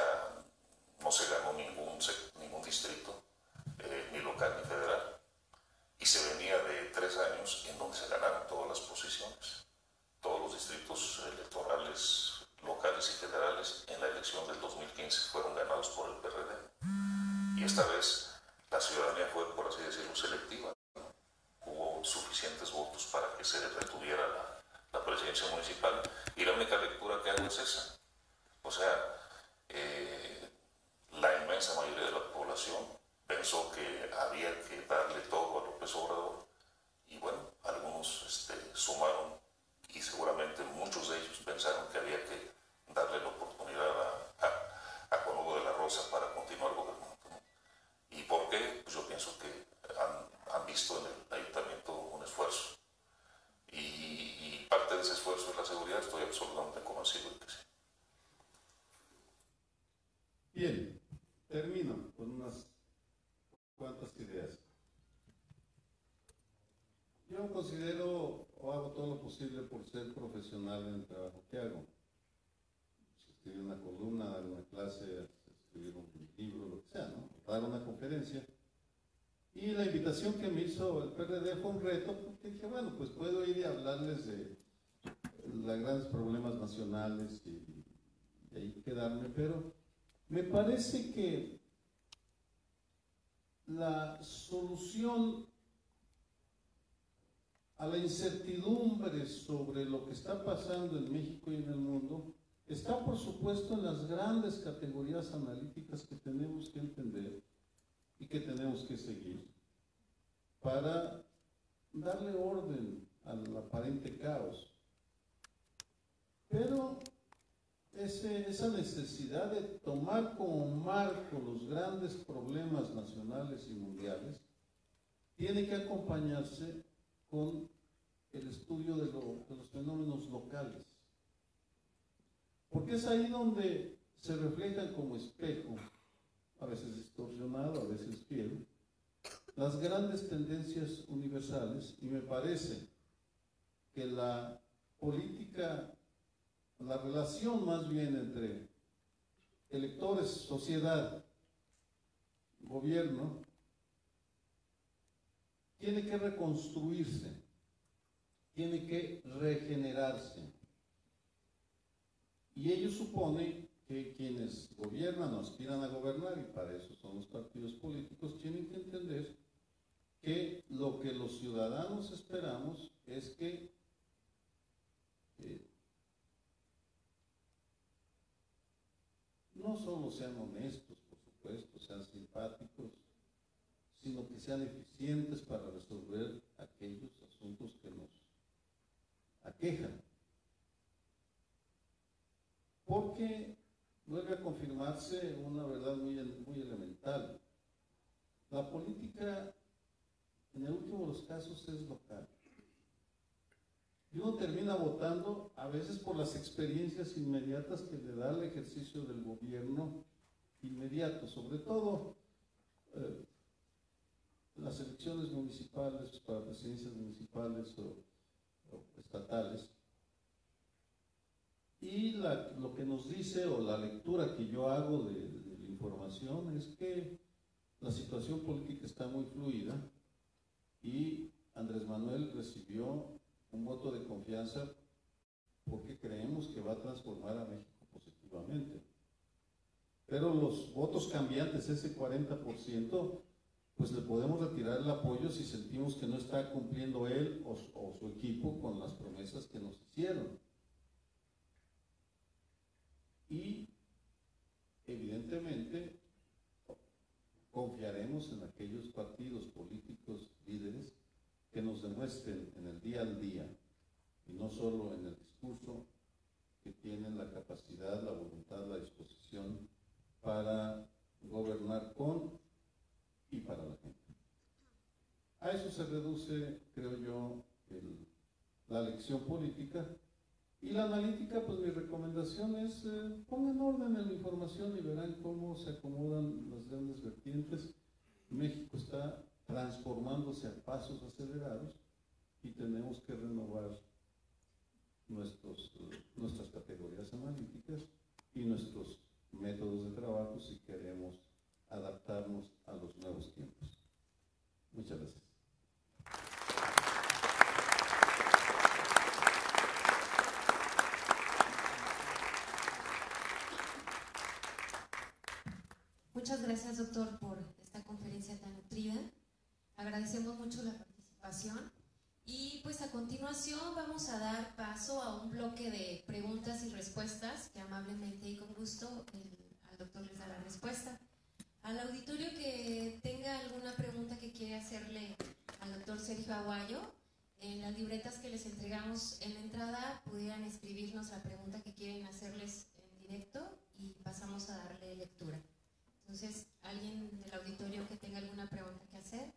no se ganó ningún distrito, ni local ni federal. Y se venía de 3 años en donde se ganaron todas las posiciones. Todos los distritos electorales locales y federales en la elección del 2015 fueron ganados por el PRD. Y esta vez la ciudadanía fue, por así decirlo, selectiva, ¿no? Hubo suficientes votos para que se retuviera la presidencia municipal. Y la única lectura que hago es esa. O sea, la inmensa mayoría de la población pensó que había que darle todo a López Obrador. Y bueno, algunos sumaron, y seguramente muchos de ellos pensaron que había que darle la oportunidad a Juan Hugo de la Rosa para continuar gobernando, ¿no? ¿Y por qué? Pues yo pienso que han visto en el ayuntamiento un esfuerzo. Y parte de ese esfuerzo es la seguridad, estoy absolutamente convencido de que sí. Bien, termino con unas cuantas ideas. Yo considero o hago todo lo posible por ser profesional en el trabajo que hago. Escribir una columna, dar una clase, escribir un libro, lo que sea, ¿no? Dar una conferencia. Y la invitación que me hizo el PRD fue un reto, porque dije, bueno, pues puedo ir y hablarles de los grandes problemas nacionales y ahí quedarme, pero me parece que la solución a la incertidumbre sobre lo que está pasando en México y en el mundo está, por supuesto, en las grandes categorías analíticas que tenemos que entender y que tenemos que seguir para darle orden al aparente caos. Pero esa necesidad de tomar como marco los grandes problemas nacionales y mundiales tiene que acompañarse con el estudio de los fenómenos locales. Porque es ahí donde se reflejan como espejo, a veces distorsionado, a veces fiel, las grandes tendencias universales, y me parece que la política, la relación más bien entre electores, sociedad, gobierno, tiene que reconstruirse, tiene que regenerarse. Y ello supone que quienes gobiernan o aspiran a gobernar, y para eso son los partidos políticos, tienen que entender que lo que los ciudadanos esperamos es que no solo sean honestos, por supuesto, sean simpáticos, sino que sean eficientes para resolver aquellos asuntos que nos aquejan. Porque vuelve a confirmarse una verdad muy elemental. La política, en el último de los casos, es local. Y uno termina votando a veces por las experiencias inmediatas que le da el ejercicio del gobierno inmediato, sobre todo las elecciones municipales, para presidencias municipales o estatales. Y lo que nos dice, o la lectura que yo hago de la información, es que la situación política está muy fluida y Andrés Manuel recibió un voto de confianza porque creemos que va a transformar a México positivamente. Pero los votos cambiantes, ese 40%, pues le podemos retirar el apoyo si sentimos que no está cumpliendo él o su equipo con las promesas que nos hicieron. Y evidentemente confiaremos en aquellos partidos políticos líderes que nos demuestren en el día al día, y no solo en el discurso, que tienen la capacidad, la voluntad, la disposición para gobernar con y para la gente. A eso se reduce, creo yo, la lección política. Y la analítica, pues mi recomendación es pongan orden en la información y verán cómo se acomodan las grandes vertientes. México está transformándose a pasos acelerados y tenemos que renovar nuestras categorías analíticas y nuestros métodos de trabajo si queremos adaptarnos a los nuevos tiempos. Muchas gracias. Muchas gracias, doctor, por esta conferencia tan nutrida. Agradecemos mucho la participación y pues a continuación vamos a dar paso a un bloque de preguntas y respuestas que amablemente y con gusto al doctor les dará respuesta. Al auditorio que tenga alguna pregunta que quiere hacerle al doctor Sergio Aguayo, en las libretas que les entregamos en la entrada pudieran escribirnos la pregunta que quieren hacerles en directo y pasamos a darle lectura. Entonces, alguien del auditorio que tenga alguna pregunta que hacer,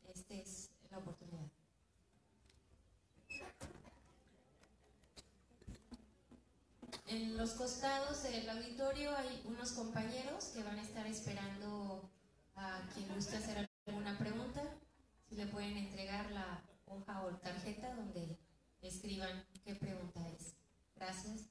esta es la oportunidad. En los costados del auditorio hay unos compañeros que van a estar esperando a quien guste hacer alguna pregunta. Si le pueden entregar la hoja o tarjeta donde escriban qué pregunta es. Gracias.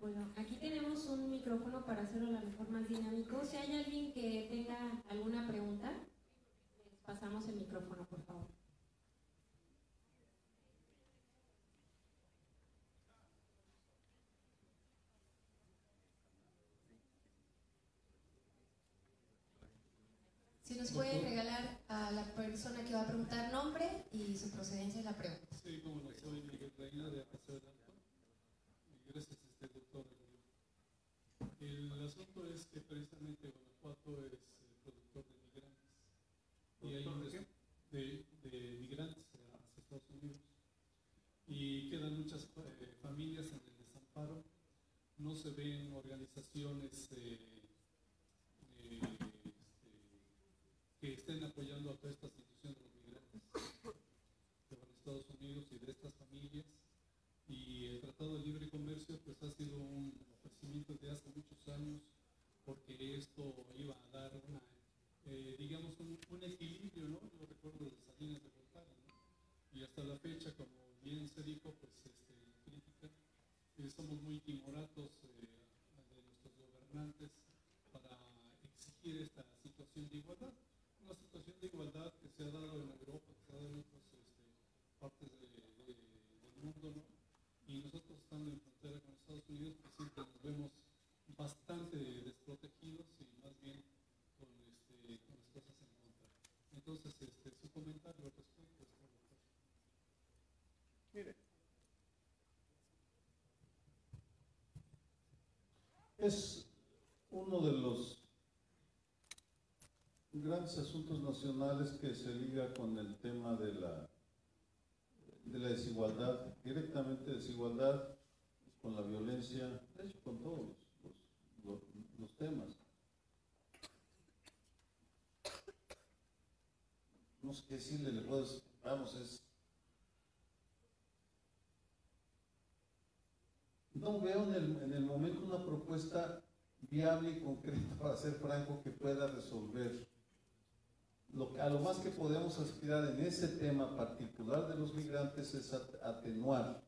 Bueno, aquí tenemos un micrófono para hacerlo a lo mejor más dinámico. Si hay alguien que tenga alguna pregunta, les pasamos el micrófono, por favor. Si nos pueden regalar a la persona que va a preguntar nombre y su procedencia de la pregunta. Sí, como no, soy Miguel Reina de Paseo del Alto. Gracias, doctor. El asunto es que precisamente Guanajuato es productor de migrantes. Y hay de migrantes hacia Estados Unidos. Y quedan muchas familias en el desamparo. No se ven organizaciones que estén apoyando a toda esta situación de los migrantes que van a Estados Unidos y de estas familias. Y el Tratado de Libre Comercio pues ha sido un ofrecimiento de hace muchos años, porque esto iba a dar digamos un equilibrio, ¿no? Yo recuerdo de Salinas de Gortari, ¿no? Y hasta la fecha, como bien se dijo, pues crítica, somos muy timoratos de nuestros gobernantes para exigir esta situación de Es uno de los grandes asuntos nacionales que se liga con el tema de la desigualdad, directamente desigualdad, con la violencia, de hecho con todos los temas. No sé qué decirle, vamos, no veo en el momento una propuesta viable y concreta, para ser franco, que pueda resolver. A lo más que podemos aspirar en ese tema particular de los migrantes es atenuar.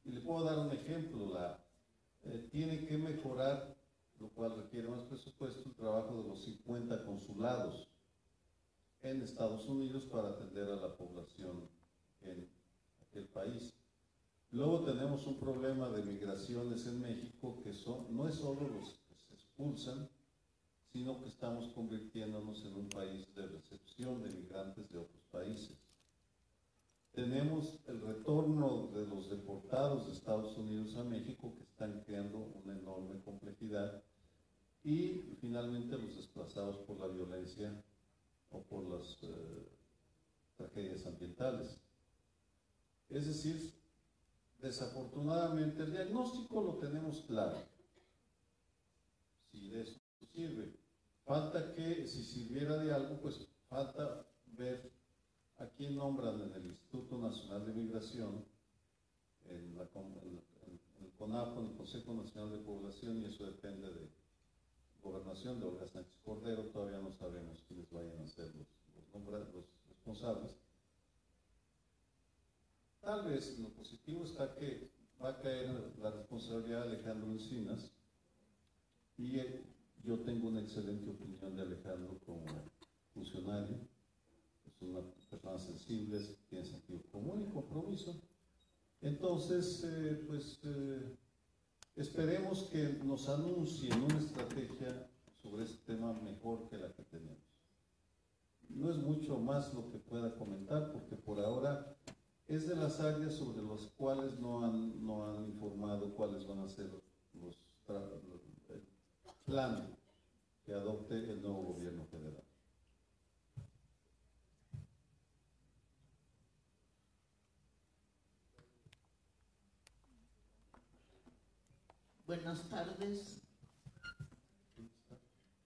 Y le puedo dar un ejemplo. Tiene que mejorar, lo cual requiere más presupuesto, el trabajo de los 50 consulados en Estados Unidos para atender a la población en aquel país. Luego tenemos un problema de migraciones en México que no es solo los que se expulsan, sino que estamos convirtiéndonos en un país de recepción de migrantes de otros países. Tenemos el retorno de los deportados de Estados Unidos a México, que están creando una enorme complejidad, y finalmente los desplazados por la violencia o por las tragedias ambientales. Es decir, desafortunadamente el diagnóstico lo tenemos claro. Si de eso sirve. Falta que, si sirviera de algo, pues falta ver a quién nombran en el Instituto Nacional de Migración, en el CONAPO, en el Consejo Nacional de Población, y eso depende de Gobernación de Olga Sánchez Cordero. Todavía no sabemos quiénes vayan a ser los responsables. Tal vez lo positivo está que va a caer la responsabilidad de Alejandro Encinas, y yo tengo una excelente opinión de Alejandro como funcionario. Es una persona sensible, tiene sentido común y compromiso. Entonces, esperemos que nos anuncien una estrategia sobre este tema mejor que la que tenemos. No es mucho más lo que pueda comentar, porque por ahora es de las áreas sobre las cuales no han informado cuáles van a ser el plan que adopte el nuevo gobierno federal. Buenas tardes.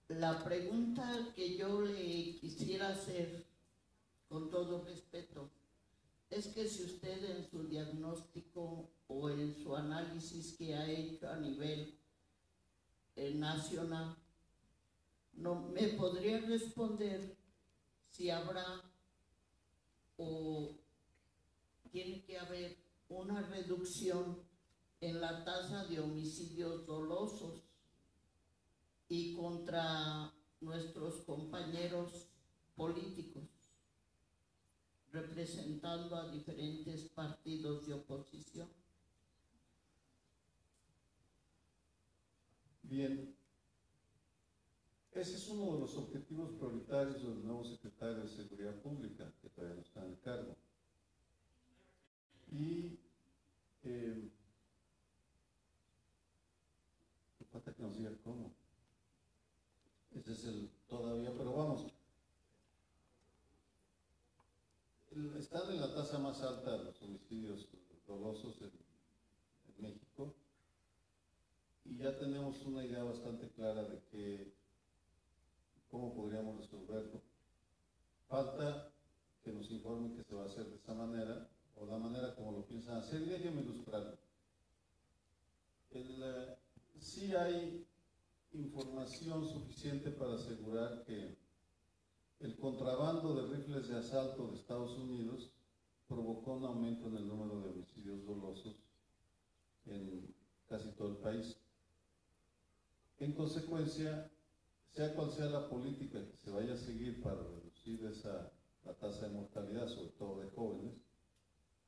La pregunta que yo le quisiera hacer, con todo respeto, es que si usted en su diagnóstico o en su análisis que ha hecho a nivel nacional, me podría responder si habrá o tiene que haber una reducción en la tasa de homicidios dolosos y contra nuestros compañeros políticos, representando a diferentes partidos de oposición. Bien, ese es uno de los objetivos prioritarios del nuevo secretario de Seguridad Pública, que todavía no está en el cargo. Y falta que nos diga cómo. Ese es todavía, pero vamos. Están en la tasa más alta de los homicidios dolosos en México, y ya tenemos una idea bastante clara de cómo podríamos resolverlo. Falta que nos informen que se va a hacer de esa manera, o la manera como lo piensan hacer, y déjenme ilustrarlo. Sí hay información suficiente para asegurar que el contrabando de rifles de asalto de Estados Unidos provocó un aumento en el número de homicidios dolosos en casi todo el país. En consecuencia, sea cual sea la política que se vaya a seguir para reducir la tasa de mortalidad, sobre todo de jóvenes,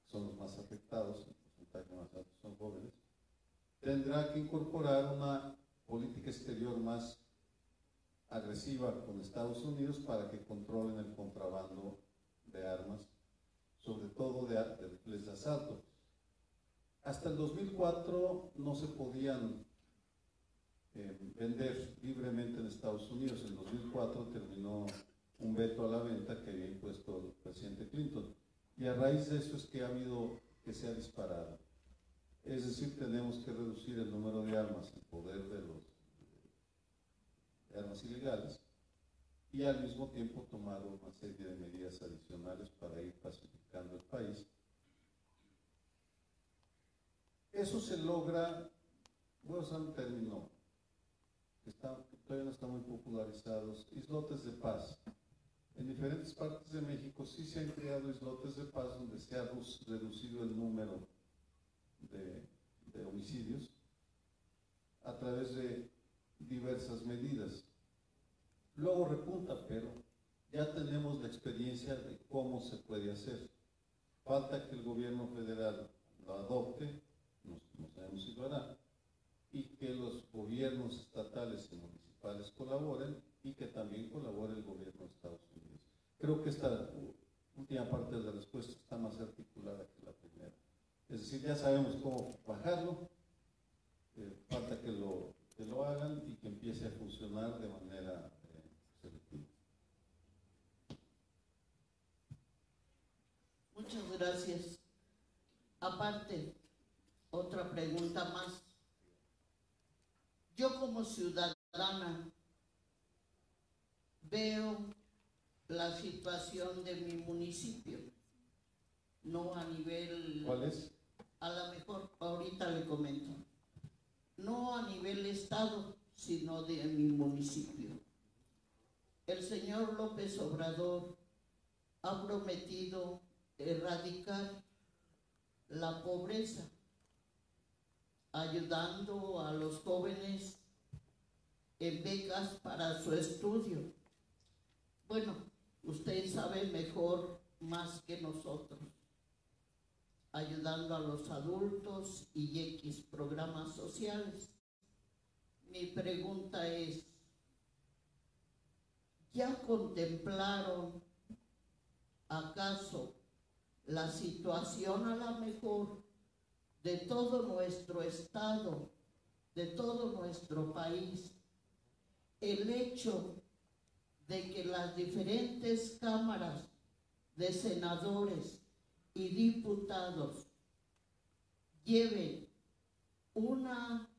son los más afectados, el porcentaje más alto son jóvenes, tendrá que incorporar una política exterior más agresiva con Estados Unidos para que controlen el contrabando de armas, sobre todo de rifles de asalto. Hasta el 2004 no se podían vender libremente en Estados Unidos. En 2004 terminó un veto a la venta que había impuesto el presidente Clinton. Y a raíz de eso es que ha habido, que se ha disparado. Es decir, tenemos que reducir el número de armas, el poder de armas ilegales, y al mismo tiempo tomar una serie de medidas adicionales para ir pacificando el país. Eso se logra, voy a usar un término que todavía no está muy popularizado, islotes de paz. En diferentes partes de México sí se han creado islotes de paz donde se ha reducido el número de homicidios a través de diversas medidas. Luego repunta, pero ya tenemos la experiencia de cómo se puede hacer. Falta que el gobierno federal lo adopte, no sabemos si lo hará, y que los gobiernos estatales y municipales colaboren, y que también colabore el gobierno de Estados Unidos. Creo que esta última parte de la respuesta está más articulada que la primera. Es decir, ya sabemos cómo bajarlo, falta que lo hagan y que empiece a funcionar de manera selectiva. Muchas gracias. Aparte, otra pregunta más. Yo como ciudadana veo la situación de mi municipio, no a nivel... ¿Cuál es? A lo mejor ahorita le comento. No a nivel estado, sino de mi municipio. El señor López Obrador ha prometido erradicar la pobreza, ayudando a los jóvenes en becas para su estudio. Bueno, usted sabe mejor más que nosotros, ayudando a los adultos y X programas sociales. Mi pregunta es, ¿ya contemplaron acaso la situación a lo mejor de todo nuestro estado, de todo nuestro país? El hecho de que las diferentes cámaras de senadores y diputados lleven una,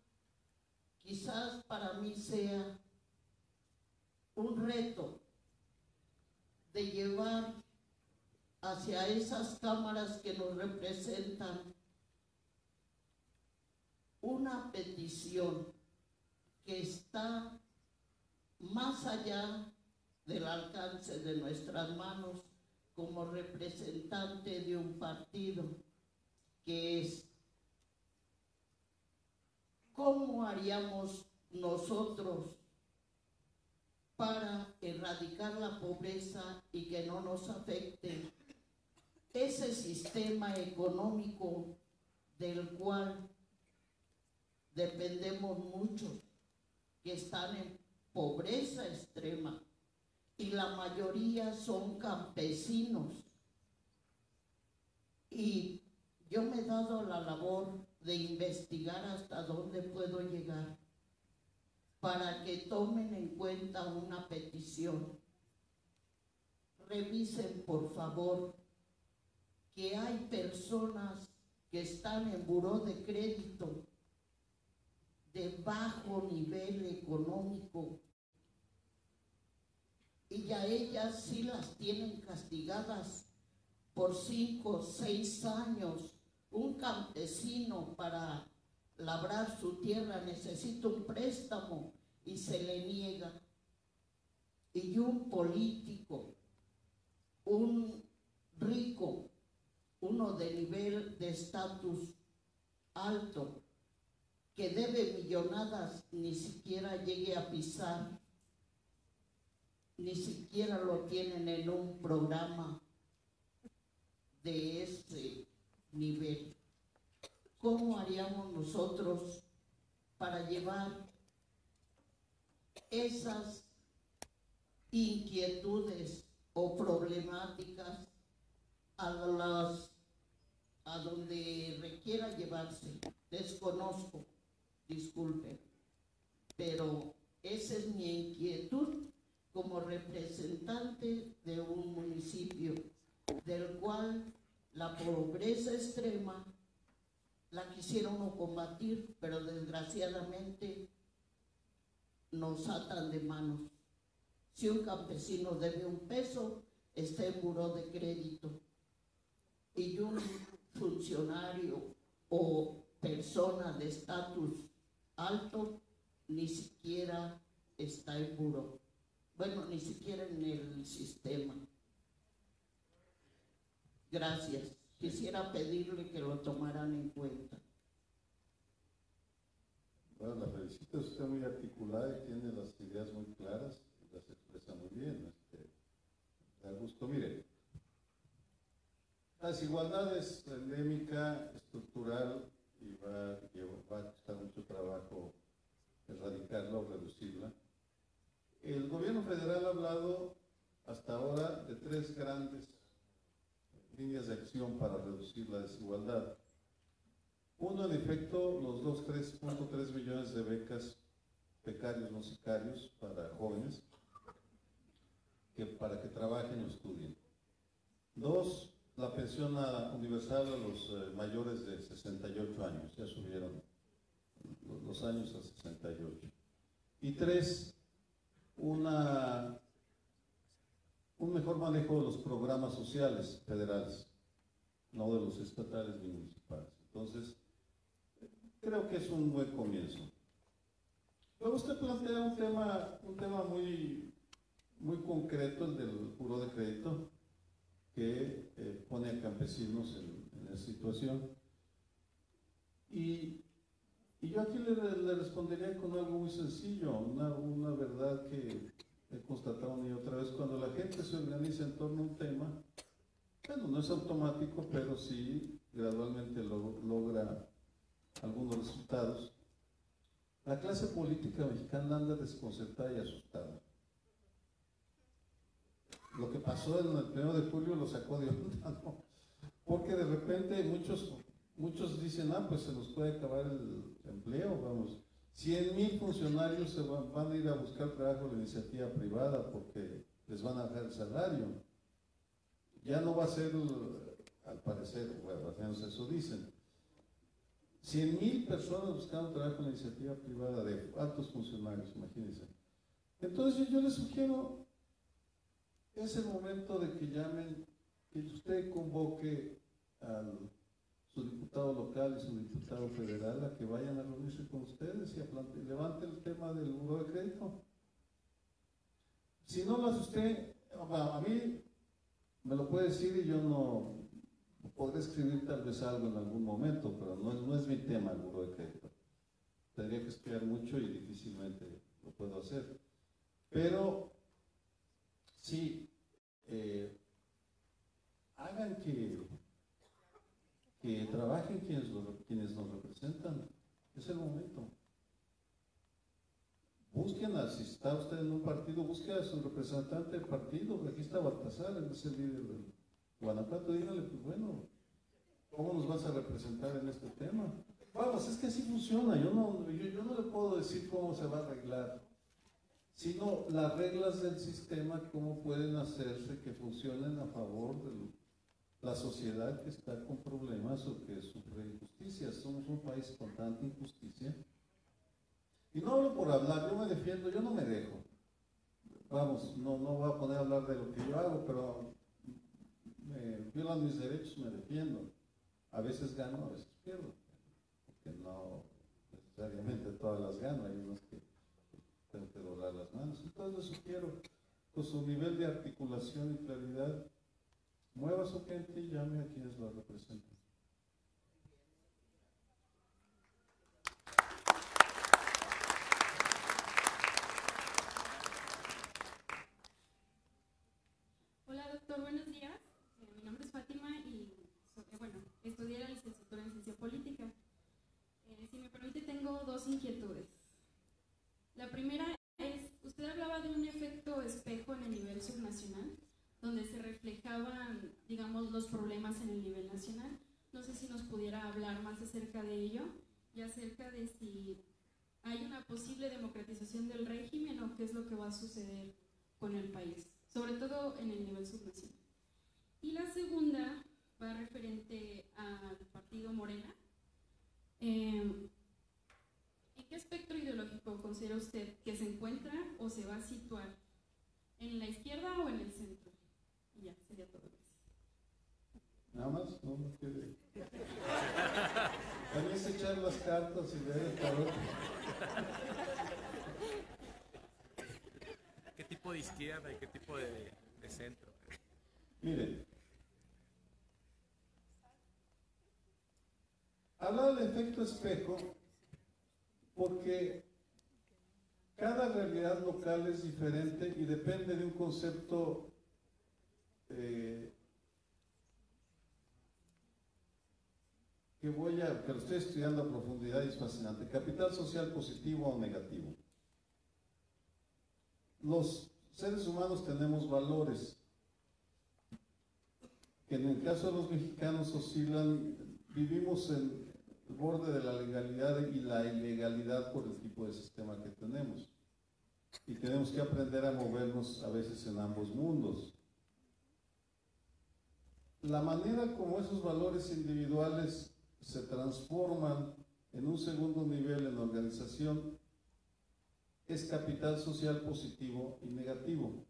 quizás para mí sea un reto de llevar hacia esas cámaras que nos representan una petición que está más allá del alcance de nuestras manos como representante de un partido, que es ¿cómo haríamos nosotros para erradicar la pobreza y que no nos afecte ese sistema económico del cual dependemos mucho, que están en pobreza extrema y la mayoría son campesinos? Y yo me he dado la labor de investigar hasta dónde puedo llegar para que tomen en cuenta una petición. Revisen, por favor, que hay personas que están en buró de crédito de bajo nivel económico y a ellas sí las tienen castigadas por 5 o 6 años. Un campesino para labrar su tierra necesita un préstamo y se le niega. Y un político, un rico, uno de nivel de estatus alto, que debe millonadas, ni siquiera llegue a pisar, ni siquiera lo tienen en un programa de ese nivel. ¿Cómo haríamos nosotros para llevar esas inquietudes o problemáticas a donde requiera llevarse? Desconozco, disculpen. pero esa es mi inquietud como representante de un municipio del cual la pobreza extrema la quisieron combatir, pero desgraciadamente nos atan de manos. Si un campesino debe $1, está en buró de crédito, y un funcionario o persona de estatus alto ni siquiera está en buró. Bueno, ni siquiera en el sistema. Gracias. Quisiera pedirle que lo tomaran en cuenta. Bueno, la felicito, es usted muy articulada y tiene las ideas muy claras y las expresa muy bien. Da gusto. Mire, la desigualdad es endémica, estructural y va a costar mucho trabajo erradicarla o reducirla. El gobierno federal ha hablado hasta ahora de 3 grandes líneas de acción para reducir la desigualdad. Uno, en efecto, los 3.3 millones de becas becarios no sicarios para jóvenes para que trabajen o estudien. 2, la pensión universal a los mayores de 68 años, ya subieron los años a 68. Y 3, un mejor manejo de los programas sociales federales, no de los estatales ni municipales. Entonces, creo que es un buen comienzo. Luego usted plantea un tema muy, muy concreto, el del buró de crédito, que pone a campesinos en esa situación. Y yo aquí le respondería con algo muy sencillo, una verdad que he constatado una y otra vez. Cuando la gente se organiza en torno a un tema, bueno, no es automático, pero sí gradualmente logra algunos resultados. La clase política mexicana anda desconcertada y asustada. Lo que pasó en el 1 de julio lo sacó de onda, ¿no? Porque de repente muchos dicen, pues se nos puede acabar el empleo, vamos. 100,000 funcionarios se van a ir a buscar trabajo en la iniciativa privada porque les van a bajar el salario. Ya no va a ser, al parecer, bueno, al menos eso dicen, 100,000 personas buscando trabajo en la iniciativa privada de altos funcionarios, imagínense. Entonces yo les sugiero, es el momento de que llamen, que usted convoque a su diputado local y su diputado federal a que vayan a reunirse con ustedes y levante el tema del buró de crédito. Si no lo hace usted, a mí me lo puede decir y yo no podré escribir tal vez algo en algún momento, pero no es mi tema el buró de crédito. Tendría que estudiar mucho y difícilmente lo puedo hacer. Pero sí, hagan que trabajen quienes nos representan. Es el momento. Busquen si está usted en un partido, busque a su representante del partido. Aquí está Baltasar, él es el líder del Guanajuato. Díganle, pues bueno, ¿cómo nos vas a representar en este tema? Vamos, es que así funciona. Yo no le puedo decir cómo se va a arreglar, sino las reglas del sistema, cómo pueden hacerse que funcionen a favor de la sociedad que está con problemas o que sufre injusticias. Somos un país con tanta injusticia. Y no hablo por hablar, yo me defiendo, yo no me dejo. Vamos, no voy a poner a hablar de lo que yo hago, pero me violan mis derechos, me defiendo. A veces gano, a veces pierdo, porque no necesariamente todas las gano, hay unas que tengo que doblar las manos. Entonces sugiero, con su nivel de articulación y claridad, mueva a su gente y llame a quienes lo representan. Hola doctor, buenos días. Mi nombre es Fátima y estudié la licenciatura en Ciencia Política. Si me permite, tengo 2 inquietudes. La primera es, usted hablaba de un efecto espejo en el nivel subnacional, donde se reflejaban, digamos, los problemas en el nivel nacional. No sé si nos pudiera hablar más acerca de ello y acerca de si ¿hay una posible democratización del régimen o qué es lo que va a suceder con el país? Sobre todo en el nivel subnacional. Y la segunda va referente al partido Morena. ¿En qué espectro ideológico considera usted que se encuentra o se va a situar? ¿En la izquierda o en el centro? Y ya, sería todo. Nada más, no me quede. También se echar las cartas y ver el tarot. ¿Qué tipo de izquierda y qué tipo de centro? Miren, habla del efecto espejo porque cada realidad local es diferente y depende de un concepto que lo estoy estudiando a profundidad y es fascinante. Capital social positivo o negativo. Los seres humanos tenemos valores que en el caso de los mexicanos oscilan, vivimos en el borde de la legalidad y la ilegalidad por el tipo de sistema que tenemos. Y tenemos que aprender a movernos a veces en ambos mundos. La manera como esos valores individuales se transforman en un segundo nivel en la organización es capital social positivo y negativo.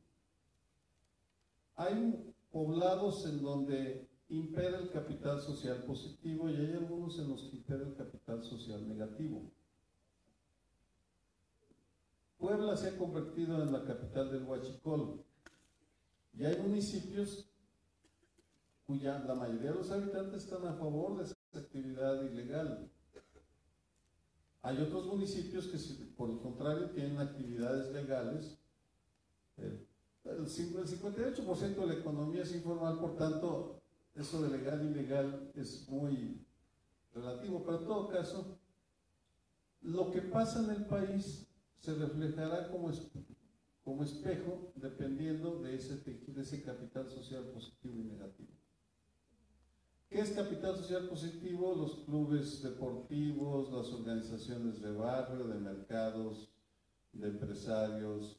Hay poblados en donde impera el capital social positivo y hay algunos en los que impera el capital social negativo. Puebla se ha convertido en la capital del huachicol y hay municipios cuya la mayoría de los habitantes están a favor de esa actividad ilegal. Hay otros municipios que, por el contrario, tienen actividades legales. El 58% de la economía es informal, por tanto, eso de legal y ilegal es muy relativo. Pero en todo caso, lo que pasa en el país se reflejará como espejo dependiendo de ese capital social positivo y negativo. ¿Qué es capital social positivo? Los clubes deportivos, las organizaciones de barrio, de mercados, de empresarios,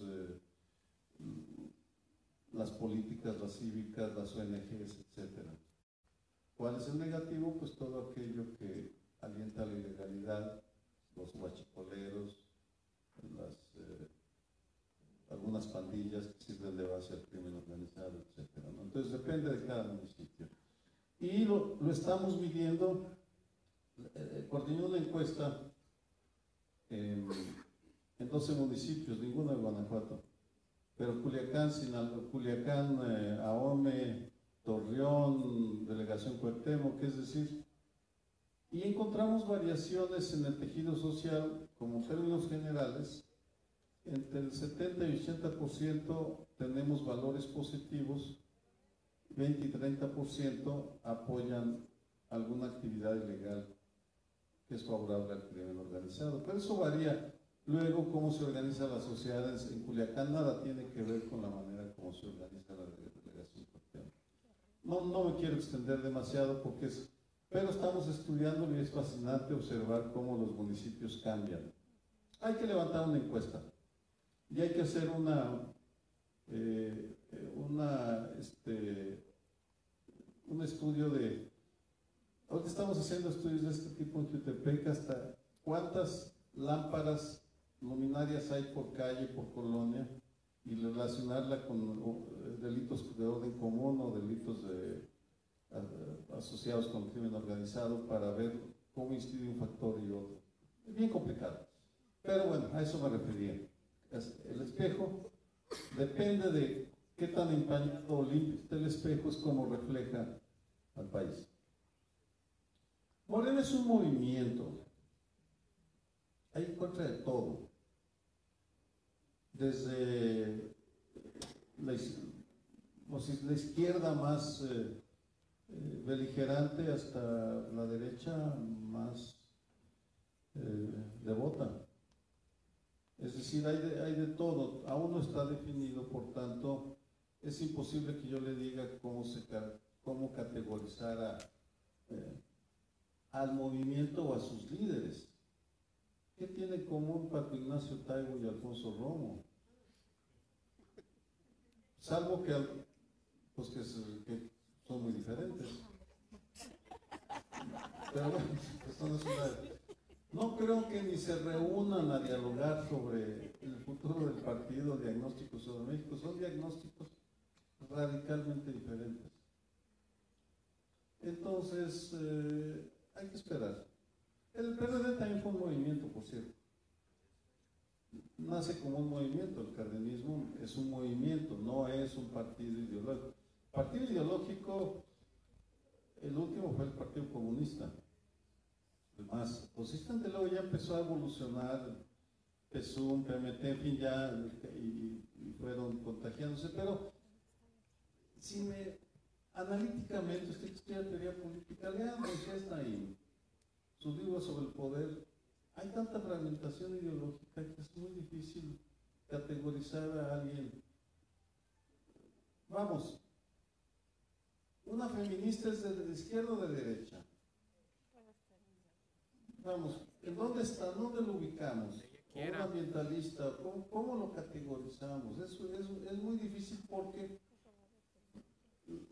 las políticas, las cívicas, las ONGs, etc. ¿Cuál es el negativo? Pues todo aquello que alienta la ilegalidad, los huachicoleros, algunas pandillas que sirven de base al crimen organizado, etc. ¿no? Entonces depende de cada municipio. Y lo estamos midiendo, coordinó una encuesta en 12 municipios, ninguno de Guanajuato, pero Culiacán, Ahome, Torreón, Delegación Cuauhtémoc, es decir, y encontramos variaciones en el tejido social, como términos generales, entre el 70 y 80% tenemos valores positivos, 20 y 30% apoyan alguna actividad ilegal que es favorable al crimen organizado. Pero eso varía. Luego, cómo se organiza la sociedad en Culiacán nada tiene que ver con la manera como se organiza la delegación. No me quiero extender demasiado pero estamos estudiando y es fascinante observar cómo los municipios cambian. Hay que levantar una encuesta y hay que hacer un estudio de, ahorita estamos haciendo estudios de este tipo en Jutepec, hasta cuántas lámparas luminarias hay por calle, por colonia, y relacionarla con delitos de orden común o delitos asociados con el crimen organizado para ver cómo incide un factor y otro. Es bien complicado, pero bueno, a eso me refería. El espejo depende de qué tan empañado o limpio está el espejo, es como refleja al país. Morena es un movimiento, hay en contra de todo, desde la izquierda más beligerante hasta la derecha más devota. Es decir, hay de todo, aún no está definido, por tanto, es imposible que yo le diga cómo categorizar al movimiento o a sus líderes. ¿Qué tiene en común Paco Ignacio Taibo y Alfonso Romo? Salvo que, pues que son muy diferentes. Pero bueno, eso no es una... No creo que ni se reúnan a dialogar sobre el futuro del partido, diagnósticos sobre México. Son diagnósticos radicalmente diferentes. Entonces, hay que esperar. El PRD también fue un movimiento, por cierto. Nace como un movimiento, el cardenismo es un movimiento, no es un partido ideológico. Partido ideológico, el último fue el Partido Comunista, el más consistente, luego ya empezó a evolucionar, PSUM, PMT, en fin, ya, y fueron contagiándose, pero si me, analíticamente, usted que estudia teoría política, lean Manchester y sus libros sobre el poder, hay tanta fragmentación ideológica que es muy difícil categorizar a alguien. Vamos, una feminista es de izquierda o de derecha. Vamos, ¿en dónde está? ¿Dónde lo ubicamos? O un ambientalista, ¿cómo lo categorizamos? Eso es muy difícil porque,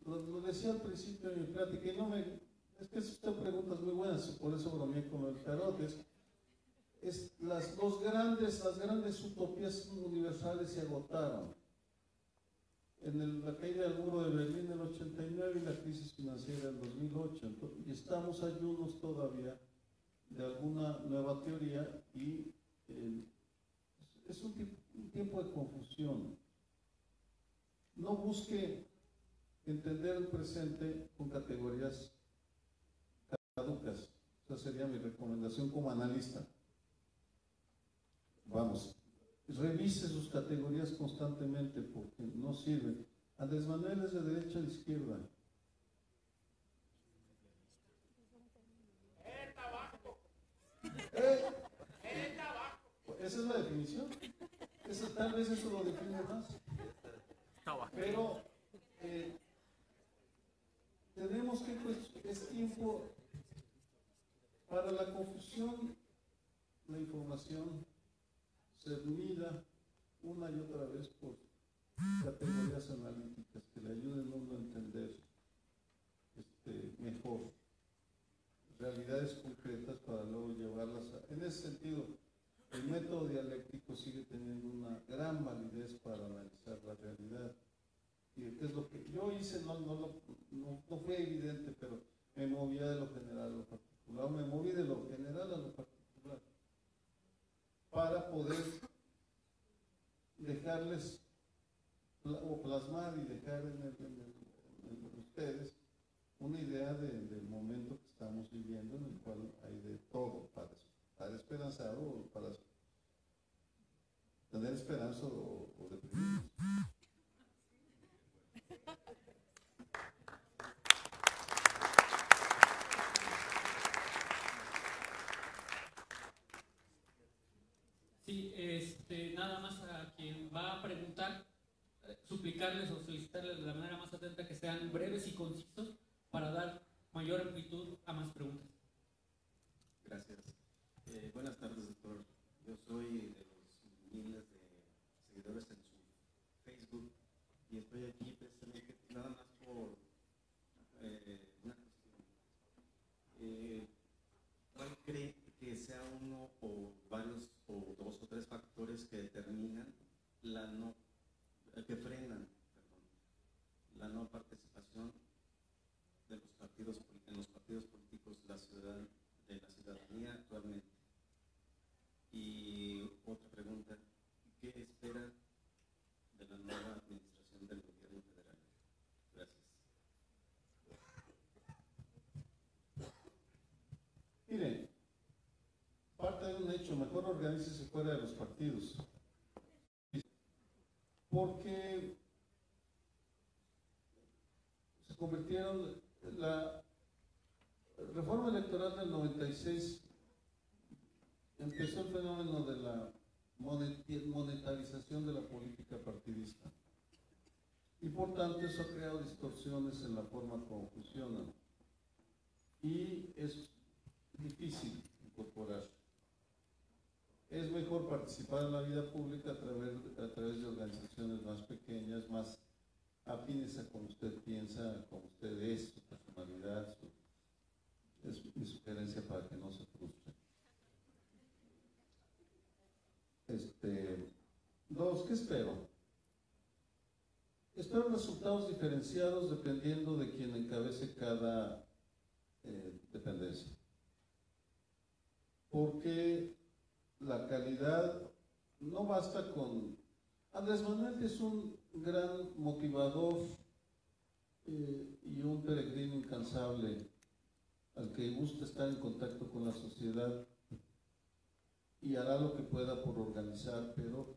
lo decía al principio de mi plática, y no me, es que usted preguntas muy buenas, por eso bromeé con el tarot, las grandes utopías universales se agotaron. En la caída del muro de Berlín en el 89 y la crisis financiera del 2008, y estamos ayunos todavía de alguna nueva teoría y es un tiempo de confusión. No busque entender el presente con categorías caducas. Esa sería mi recomendación como analista. Vamos, revise sus categorías constantemente porque no sirven. Andrés Manuel es de derecha a de izquierda. Esa es la definición. Tal vez eso lo define más. Pero tenemos que, pues, es tiempo para la confusión, la información se mida una y otra vez por categorías analíticas que le ayuden a uno a entender mejor realidades concretas para luego llevarlas a... En ese sentido, el método dialéctico sigue teniendo una gran validez para analizar la realidad. Y qué es lo que yo hice, no fue evidente, pero me movía de lo general a lo particular, me moví de lo general a lo particular, para poder dejarles o plasmar y dejar en ustedes una idea del momento que estamos viviendo, en el cual hay de todo, para estar esperanzado o para tener esperanza o deprimirnos. Sí, nada más a quien va a preguntar, suplicarles o solicitarles de la manera más atenta que sean breves y concisos para dar mayor amplitud a más preguntas. Gracias. Buenas tardes, doctor. Yo soy de los miles de seguidores en su Facebook y estoy aquí precisamente nada más por una cuestión. ¿Cuál cree que sea uno o varios o dos o tres factores que determinan que frenan la no participación de los partidos en los partidos políticos de la ciudadanía actualmente? Y otra pregunta, ¿qué espera de la nueva administración del gobierno federal? Gracias. Mire, parte de un hecho, mejor organícese fuera de los partidos. Porque se convirtieron, la reforma electoral del 96 empezó el fenómeno de la monetarización de la política partidista. Y por tanto eso ha creado distorsiones en la forma como funcionan. Y es difícil incorporar. participar en la vida pública a través de organizaciones más pequeñas, más afines a como usted piensa, como usted es, su personalidad, es mi sugerencia para que no se frustre. Dos, ¿qué espero? Espero resultados diferenciados dependiendo de quien encabece cada dependencia. Porque la calidad no basta con... Andrés Manuel es un gran motivador y un peregrino incansable al que gusta estar en contacto con la sociedad y hará lo que pueda por organizar, pero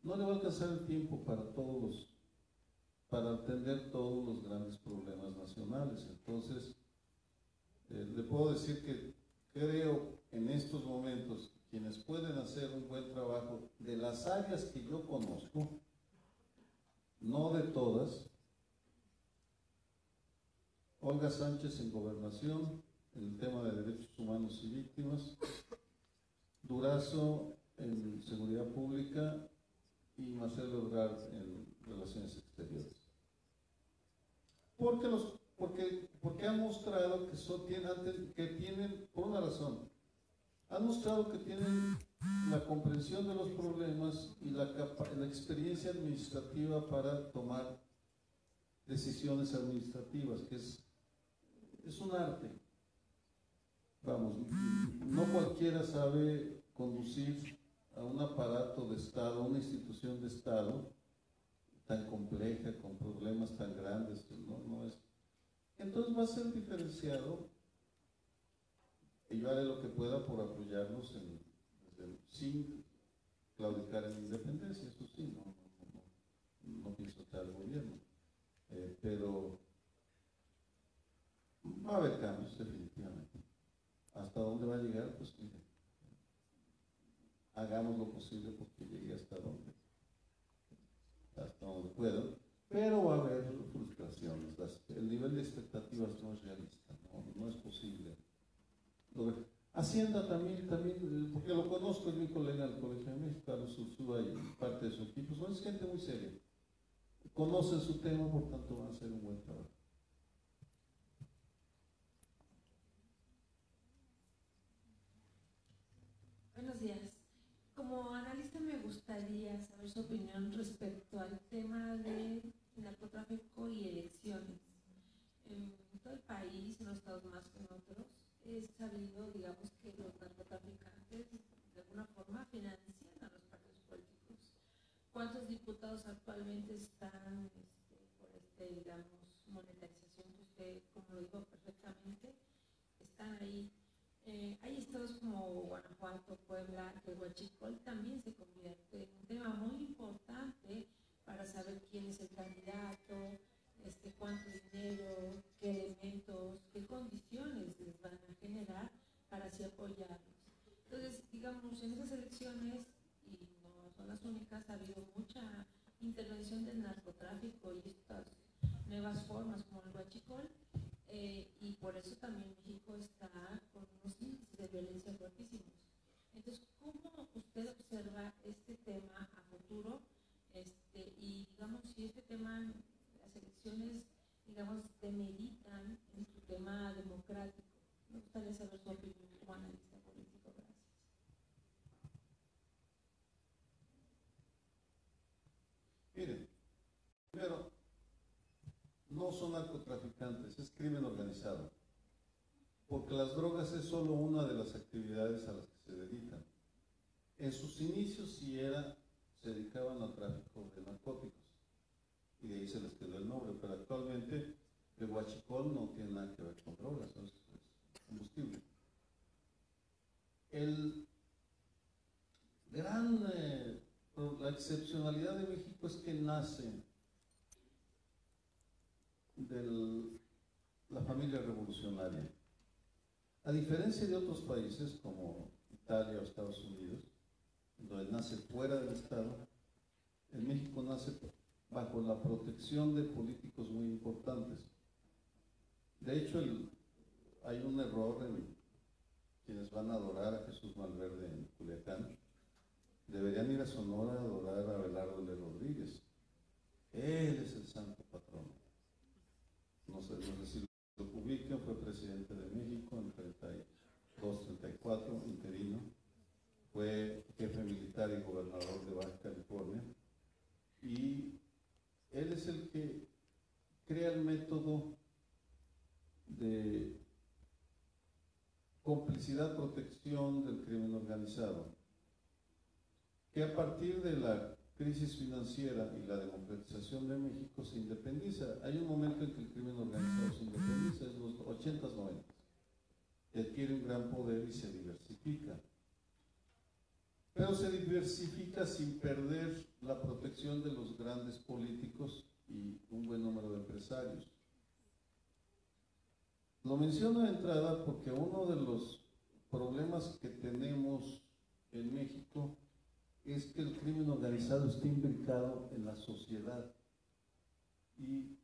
no le va a alcanzar el tiempo para atender todos los grandes problemas nacionales. Entonces, le puedo decir que creo en estos momentos quienes pueden hacer un buen trabajo de las áreas que yo conozco, no de todas. Olga Sánchez en Gobernación, en el tema de derechos humanos y víctimas, Durazo en Seguridad Pública y Marcelo Ebrard en Relaciones Exteriores. Porque han mostrado que tienen, por una razón, han mostrado que tienen la comprensión de los problemas y la experiencia administrativa para tomar decisiones administrativas, que es un arte. Vamos, no cualquiera sabe conducir a un aparato de Estado, una institución de Estado tan compleja, con problemas tan grandes, no es. Entonces va a ser diferenciado y yo haré lo que pueda por apoyarlos sin claudicar en independencia, eso sí, no pienso estar al gobierno, pero va a haber cambios definitivamente. ¿Hasta dónde va a llegar? Pues mire, hagamos lo posible porque llegue hasta donde puedan, pero va a haber frustraciones. El nivel de expectativas no es realista, no es posible. Hacienda también, porque lo conozco, es mi colega del Colegio de México, Carlos Ursúa y parte de su equipo, es gente muy seria. Conocen su tema, por tanto van a hacer un buen trabajo. Buenos días. Como analista me gustaría saber su opinión respecto al tema de narcotráfico y elecciones. En todo el país, en los estados más que en otros, es sabido, digamos, que los narcotraficantes de alguna forma financian a los partidos políticos. ¿Cuántos diputados actualmente están por digamos, monetarización que usted, como lo dijo perfectamente, están ahí? Hay estados como Guanajuato, Puebla, que Huachicol también se convierte en un tema muy importante para saber quién es el candidato, cuánto dinero, qué elementos, qué condiciones les van a generar para así apoyarlos. Entonces, digamos, en esas elecciones, y no son las únicas, ha habido mucha intervención del narcotráfico y estas nuevas formas como el huachicol, y por eso también México está con unos índices de violencia fuertísimos. Entonces, ¿cómo usted observa este tema a futuro? Y digamos, si este tema, las elecciones, digamos, demeritan en su tema democrático. Me gustaría saber su opinión como analista político. Gracias. Miren, primero, no son narcotraficantes, es crimen organizado. Porque las drogas es solo una de las actividades a las que se dedican. En sus inicios se dedicaban al tráfico de narcóticos. Y de ahí se les quedó el nombre, pero actualmente el huachicol no tiene nada que ver con drogas, es combustible. La excepcionalidad de México es que nace de la familia revolucionaria. A diferencia de otros países como Italia o Estados Unidos, donde nace fuera del Estado, en México nace bajo la protección de políticos muy importantes. De hecho, hay un error en quienes van a adorar a Jesús Malverde en Culiacán, deberían ir a Sonora a adorar a Abelardo L. Rodríguez. Él es el santo patrono. No sé si lo ubican, fue presidente de México en 32-34, interino. Fue jefe militar y gobernador de Baja California. Y él es el que crea el método de complicidad, protección del crimen organizado, que a partir de la crisis financiera y la democratización de México se independiza. Hay un momento en que el crimen organizado se independiza, es los 80s, 90s, adquiere un gran poder y se diversifica. Pero se diversifica sin perder la protección de los grandes políticos y un buen número de empresarios. Lo menciono de entrada porque uno de los problemas que tenemos en México es que el crimen organizado está imbricado en la sociedad y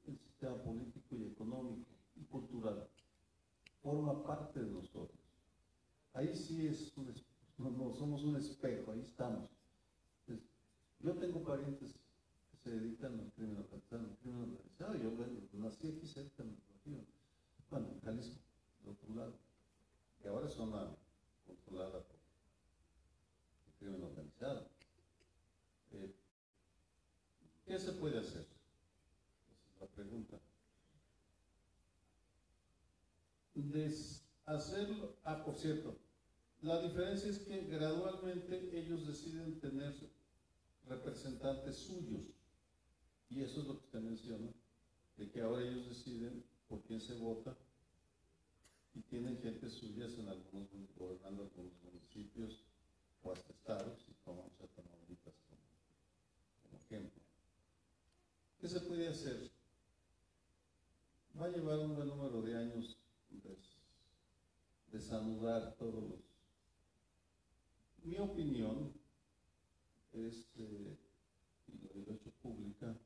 el sistema político y económico y cultural. Forma parte de nosotros. Ahí sí es no somos un espejo, ahí estamos. Yo tengo parientes que se dedican al crimen organizado. Yo nací aquí cerca en el Bajío, bueno, en Jalisco, del otro lado, que ahora es zona controlada por el crimen organizado. ¿Qué se puede hacer? Esa es la pregunta. Deshacerlo. Por cierto, la diferencia es que gradualmente ellos deciden tener representantes suyos, y eso es lo que usted menciona, de que ahora ellos deciden por quién se vota y tienen gente suyas en algunos, gobernando algunos municipios o hasta estados, y tomamos a Tamaulipas como ejemplo. ¿Qué se puede hacer? Va a llevar un buen número de años desanudar todos los... Mi opinión es, y lo he hecho pública,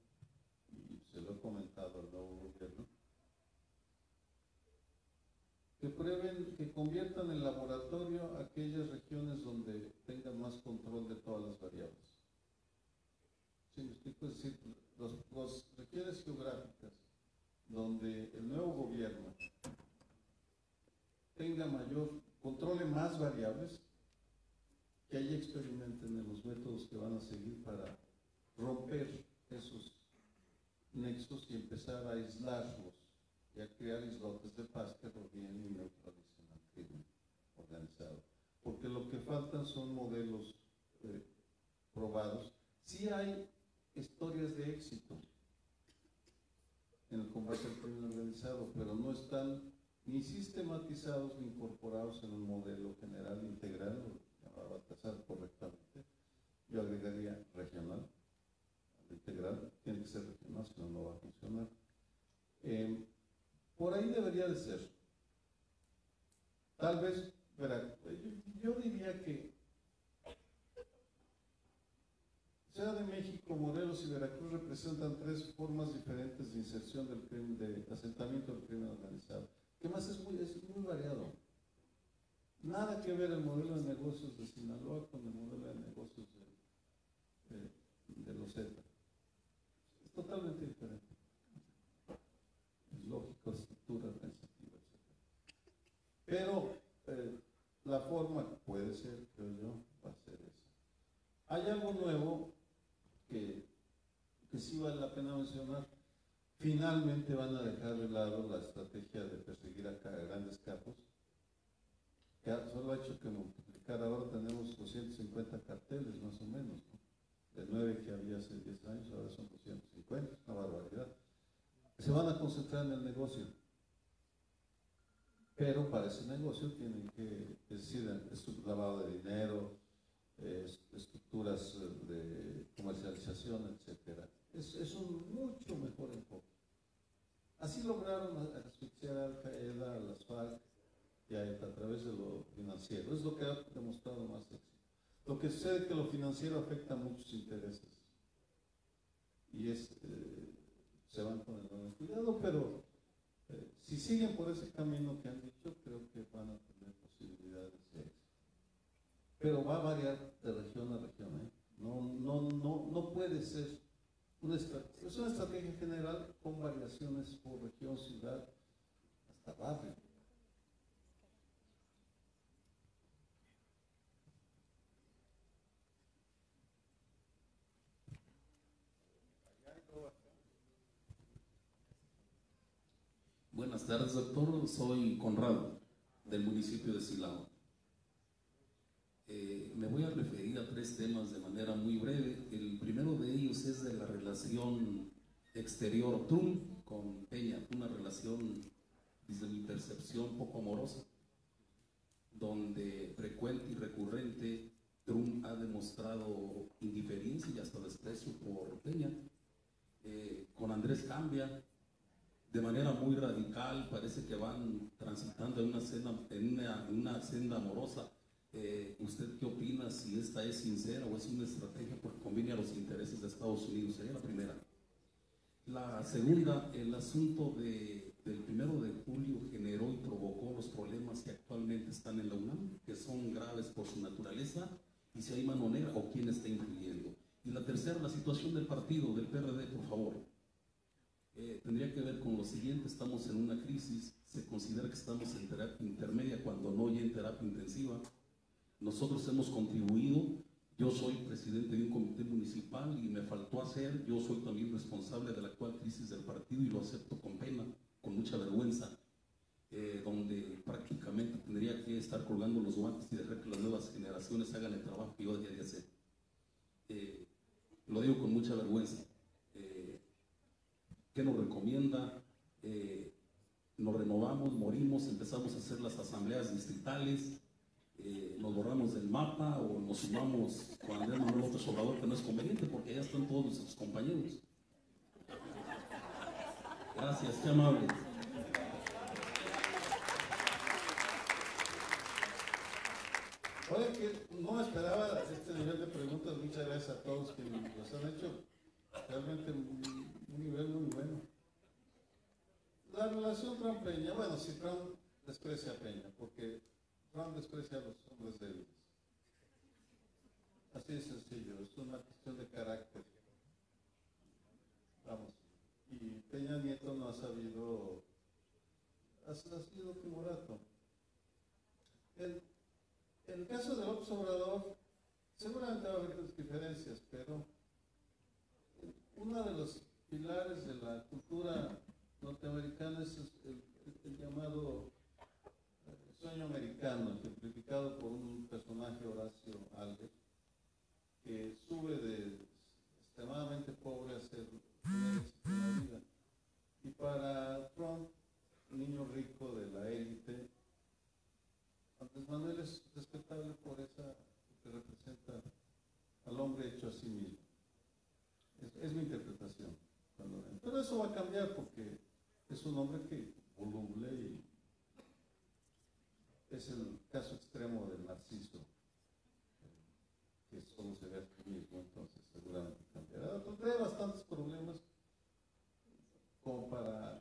y se lo he comentado al nuevo gobierno, que prueben, que conviertan en laboratorio aquellas regiones donde tengan más control de todas las variables. ¿Sí me explico? Es decir, las regiones geográficas donde el nuevo gobierno tenga controle más variables, que ahí experimenten en los métodos que van a seguir para romper esos nexos y empezar a aislarlos y a crear islotes de paz que rodeen y neutralicen al crimen organizado. Porque lo que faltan son modelos probados. Sí hay historias de éxito en el combate al crimen organizado, pero no están ni sistematizados ni incorporados en un modelo general integral, lo llamaba Baltasar correctamente. Yo agregaría regional, integral, tiene que ser regional, si no, no va a funcionar. Por ahí debería de ser. Tal vez, yo diría que Ciudad de México, Morelos y Veracruz representan tres formas diferentes de inserción del crimen, de asentamiento del crimen organizado. ¿Qué más? Es muy variado. Nada que ver el modelo de negocios de Sinaloa con el modelo de negocios de los Z. Es totalmente diferente. Es lógico, estructura organizativa, etc. Pero la forma puede ser, creo yo, va a ser esa. Hay algo nuevo que sí vale la pena mencionar. Finalmente van a dejar de lado la estrategia de perseguir a grandes capos, que solo ha hecho que multiplicar. Ahora tenemos 250 carteles más o menos, ¿no? De 9 que había hace 10 años, ahora son 250, es una barbaridad. Se van a concentrar en el negocio, pero para ese negocio tienen que decir lavado de dinero, estructuras de comercialización, etcétera. Es un mucho mejor enfoque. Así lograron asfixiar a Al-Qaeda, a las FARC y a través de lo financiero. Es lo que ha demostrado más éxito. Lo que sucede es que lo financiero afecta a muchos intereses y se van con el cuidado, pero si siguen por ese camino que han dicho, creo que van a tener posibilidades de éxito. pero va a variar de región a región, ¿eh? No puede ser es una estrategia general con variaciones por región, ciudad, hasta barrio. Buenas tardes, doctor. Soy Conrado, del municipio de Silao. Me voy a referir a 3 temas de manera muy breve. El primero de ellos es de la relación exterior Trump con Peña, una relación, desde mi percepción, poco amorosa, donde frecuente y recurrente Trump ha demostrado indiferencia y hasta desprecio por Peña. Con Andrés cambia de manera muy radical, parece que van transitando en una senda amorosa. ¿Usted qué opina, si esta es sincera o es una estrategia porque conviene a los intereses de Estados Unidos? Sería la primera. La segunda, el asunto del 1 de julio generó y provocó los problemas que actualmente están en la UNAM, que son graves por su naturaleza, y si hay mano negra o quién está influyendo. Y la tercera, la situación del partido, del PRD, por favor. Tendría que ver con lo siguiente: estamos en una crisis, se considera que estamos en terapia intermedia cuando no ya en terapia intensiva. Nosotros hemos contribuido, yo soy presidente de un comité municipal y me faltó hacer, yo soy también responsable de la actual crisis del partido y lo acepto con pena, con mucha vergüenza, donde prácticamente tendría que estar colgando los guantes y dejar que las nuevas generaciones hagan el trabajo que yo debía de hacer. Lo digo con mucha vergüenza. ¿Qué nos recomienda? Nos renovamos, morimos, empezamos a hacer las asambleas distritales, nos borramos del mapa o nos sumamos con Andrés Manuel López Obrador, que no es conveniente porque ya están todos nuestros compañeros. Gracias, qué amable. Oye, que no esperaba este nivel de preguntas. Muchas gracias a todos que los han hecho. Realmente un nivel muy bueno. La relación Trump-Peña, bueno, si Trump desprecia a Peña, porque Trump desprecia a los hombres débiles. Así de sencillo, es una cuestión de carácter. Vamos. Y Peña Nieto no ha sabido, ha sido timorato. En el caso de López Obrador, seguramente va a haber diferencias, pero uno de los pilares de la cultura norteamericana es el llamado sueño americano, ejemplificado por un personaje, Horacio Alger, que sube de extremadamente pobre a ser un éxito en la vida. Y para Trump, niño rico de la élite, Andrés Manuel es respetable por esa que representa al hombre hecho a sí mismo. Es mi interpretación. Pero eso va a cambiar porque es un hombre que voluble y es el caso extremo del narciso, que solo se ve a sí mismo, entonces seguramente cambiará. Trae bastantes problemas como para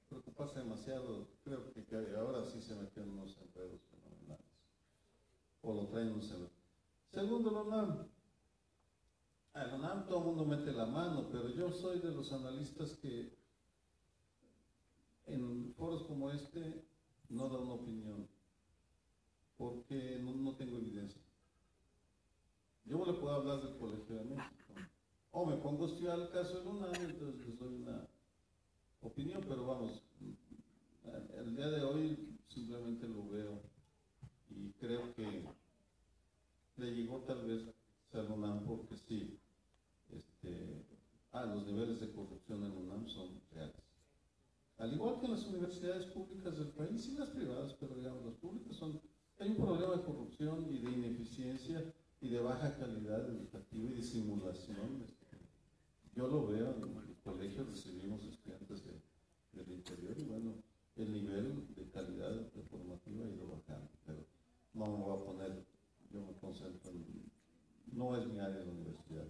preocuparse demasiado. Creo que ahora sí se metió en unos enredos fenomenales, o lo traen unos enredos. Segundo, la UNAM. En la UNAM todo el mundo mete la mano, pero yo soy de los analistas que en foros como este no da una opinión, porque no tengo evidencia. Yo le puedo hablar del Colegio de México, o me pongo a estudiar el caso de UNAM, entonces les doy una opinión, pero vamos, el día de hoy simplemente lo veo y creo que le llegó tal vez a la UNAM porque sí, los niveles de corrupción en la UNAM son reales. Al igual que en las universidades públicas del país y las privadas, pero digamos las públicas hay un problema de corrupción y de ineficiencia y de baja calidad educativa y de simulación. Yo lo veo en los colegios, recibimos estudiantes del interior y bueno, el nivel de calidad de formativa ha ido bajando, pero no me voy a poner, yo me concentro no es mi área de la universidad.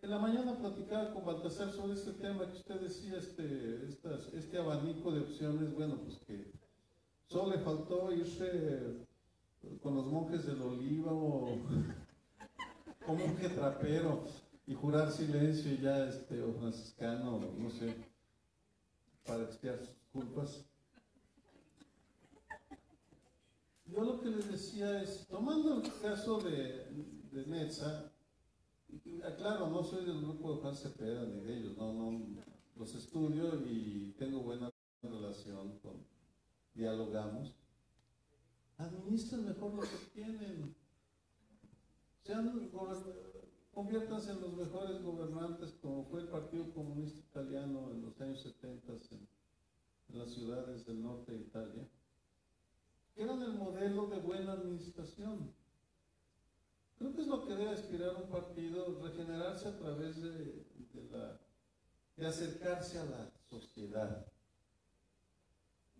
En la mañana platicaba con Baltasar sobre este tema que usted decía, este abanico de opciones, bueno, pues que Solo le faltó irse con los monjes del Oliva o monje trapero y jurar silencio y ya o franciscano, no sé, para expiar sus culpas. Yo lo que les decía es, tomando el caso de Netza, claro, no soy del grupo de Juan Cepeda ni de ellos, no, los estudio y tengo buena relación, dialogamos. Administren mejor lo que tienen. Conviértanse en los mejores gobernantes como fue el Partido Comunista Italiano en los años 70 en las ciudades del norte de Italia, que eran el modelo de buena administración. Creo que es lo que debe aspirar un partido, regenerarse a través de acercarse a la sociedad,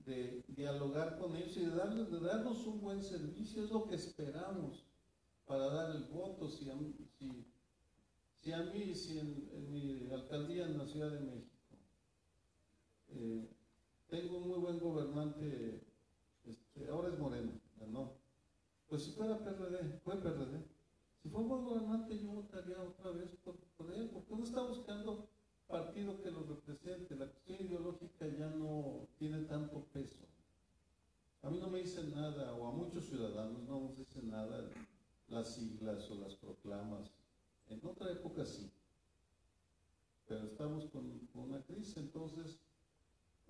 de dialogar con ellos y de darnos un buen servicio. Es lo que esperamos para dar el voto. Si en mi alcaldía en la Ciudad de México tengo un muy buen gobernante, ahora es Moreno, ganó. Pues si fuera PRD, fue PRD. Si fue un buen gobernante, yo votaría otra vez por él, porque uno está buscando partido que lo represente. La cuestión ideológica ya no tiene tanto peso. A mí no me dicen nada, o a muchos ciudadanos no nos dicen nada las siglas o las proclamas. En otra época sí, pero estamos con una crisis. Entonces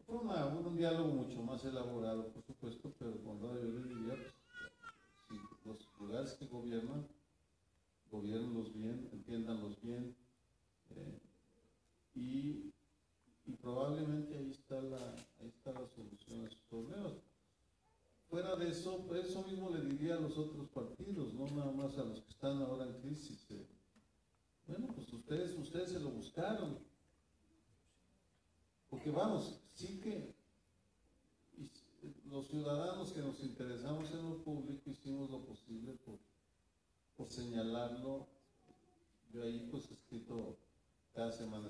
fue un diálogo mucho más elaborado, por supuesto, pero cuando yo le diría, pues, si los lugares que gobiernanlos bien, entiéndanlos bien, y probablemente ahí está la solución a sus problemas. Fuera de eso, eso mismo le diría a los otros partidos, no nada más a los que están ahora en crisis. Bueno, pues ustedes se lo buscaron. Porque vamos, sí que los ciudadanos que nos interesamos en lo público hicimos lo posible por señalarlo. Yo ahí pues escribo, cada semana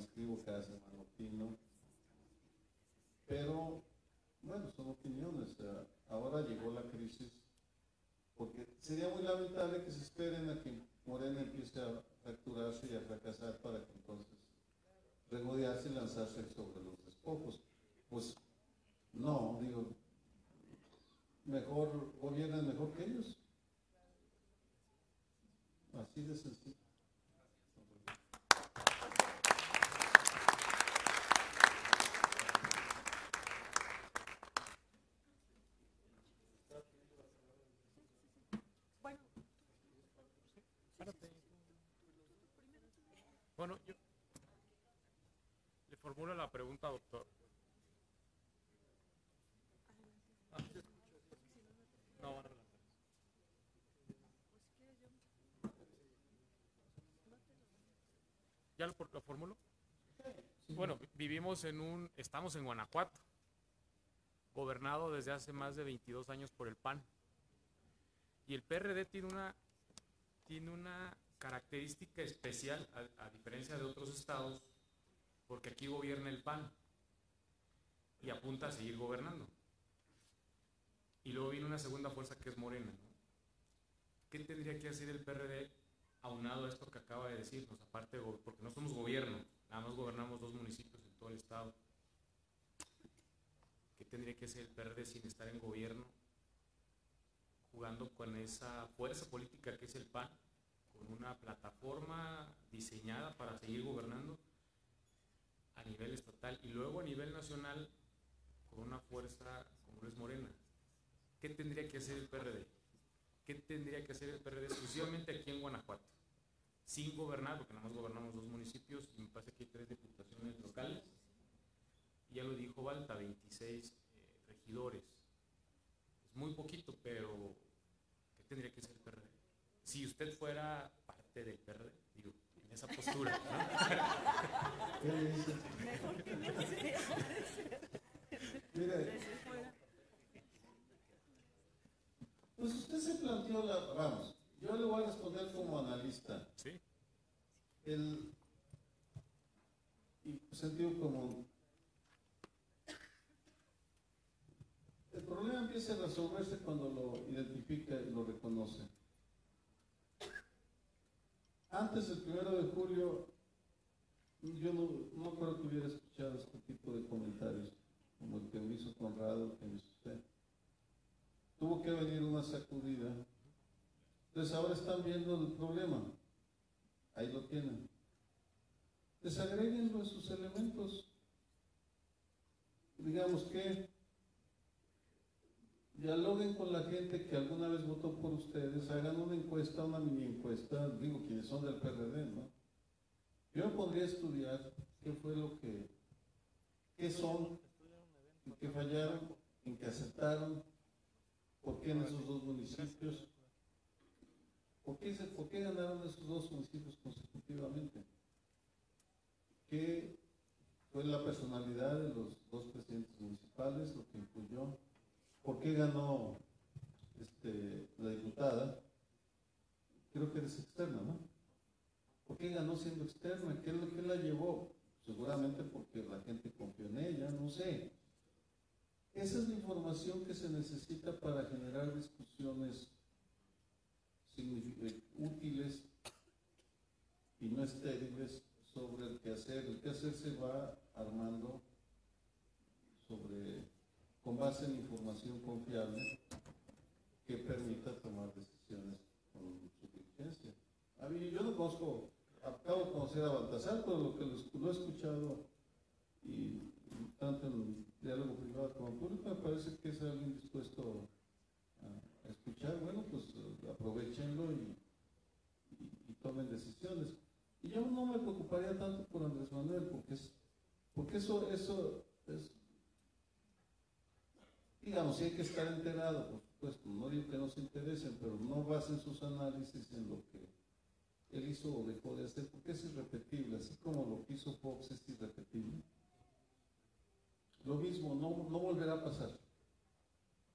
opino. Pero, bueno, son opiniones. Ahora llegó la crisis, porque sería muy lamentable que se esperen a que Morena empiece a fracturarse y a fracasar para que entonces regodearse y lanzarse sobre los despojos. Pues no, digo, gobiernan mejor que ellos. Así de sencillo. Bueno, yo le formulo la pregunta, doctor. No, van a lanzar. ¿Ya lo formulo? Bueno, estamos en Guanajuato, gobernado desde hace más de 22 años por el PAN. Y el PRD tiene una característica especial, a diferencia de otros estados, porque aquí gobierna el PAN y apunta a seguir gobernando. Y luego viene una segunda fuerza que es Morena, ¿no? ¿Qué tendría que hacer el PRD aunado a esto que acaba de decirnos? Aparte, porque no somos gobierno, nada más gobernamos 2 municipios en todo el estado. ¿Qué tendría que hacer el PRD sin estar en gobierno, jugando con esa fuerza política que es el PAN, con una plataforma diseñada para seguir gobernando a nivel estatal y luego a nivel nacional con una fuerza como es Morena? ¿Qué tendría que hacer el PRD? ¿Qué tendría que hacer el PRD exclusivamente aquí en Guanajuato? Sin gobernar, porque nada más gobernamos 2 municipios y me parece que hay 3 diputaciones locales. Y ya lo dijo Balta, 26 regidores. Es muy poquito, pero ¿qué tendría que hacer el PRD? Si usted fuera parte del PRD, digo, en esa postura, ¿no? ¿Qué le dice? Mejor que no sea. Mire, pues usted se planteó vamos, yo le voy a responder como analista. Sí. Y sentido común. El problema problema empieza a resolverse cuando lo identifica y lo reconoce. Antes del 1 de julio, yo no creo que hubiera escuchado este tipo de comentarios, como el que me hizo Conrado, el que me hizo usted. Tuvo que venir una sacudida. Entonces ahora están viendo el problema. Ahí lo tienen. Desagréguenlo en sus elementos. Digamos que dialoguen con la gente que alguna vez votó por ustedes, hagan una encuesta, una mini encuesta, digo quienes son del PRD, ¿no? Yo me pondría a estudiar qué fue lo que, qué son, en qué fallaron, en qué aceptaron, por qué en esos dos municipios, por qué ganaron esos dos municipios consecutivamente, qué fue la personalidad de los dos presidentes municipales, lo que influyó. ¿Por qué ganó la diputada? Creo que eres externa, ¿no? ¿Por qué ganó siendo externa? ¿Qué es lo que la llevó? Seguramente porque la gente confió en ella, no sé. Esa es la información que se necesita para generar discusiones útiles y no estériles sobre el quehacer. El quehacer se va armando con base en información confiable que permita tomar decisiones con suficiencia. A mí, yo no conozco, acabo de conocer a Baltasar, pero lo que lo he escuchado, y tanto en diálogo privado como público, me parece que es alguien dispuesto a escuchar. Bueno, pues aprovechenlo y tomen decisiones. Y yo no me preocuparía tanto por Andrés Manuel, porque eso es, digamos, si hay que estar enterado, por supuesto, no digo que no se interesen, pero no basen sus análisis en lo que él hizo o dejó de hacer, porque es irrepetible, así como lo que hizo Fox es irrepetible. Lo mismo, no volverá a pasar.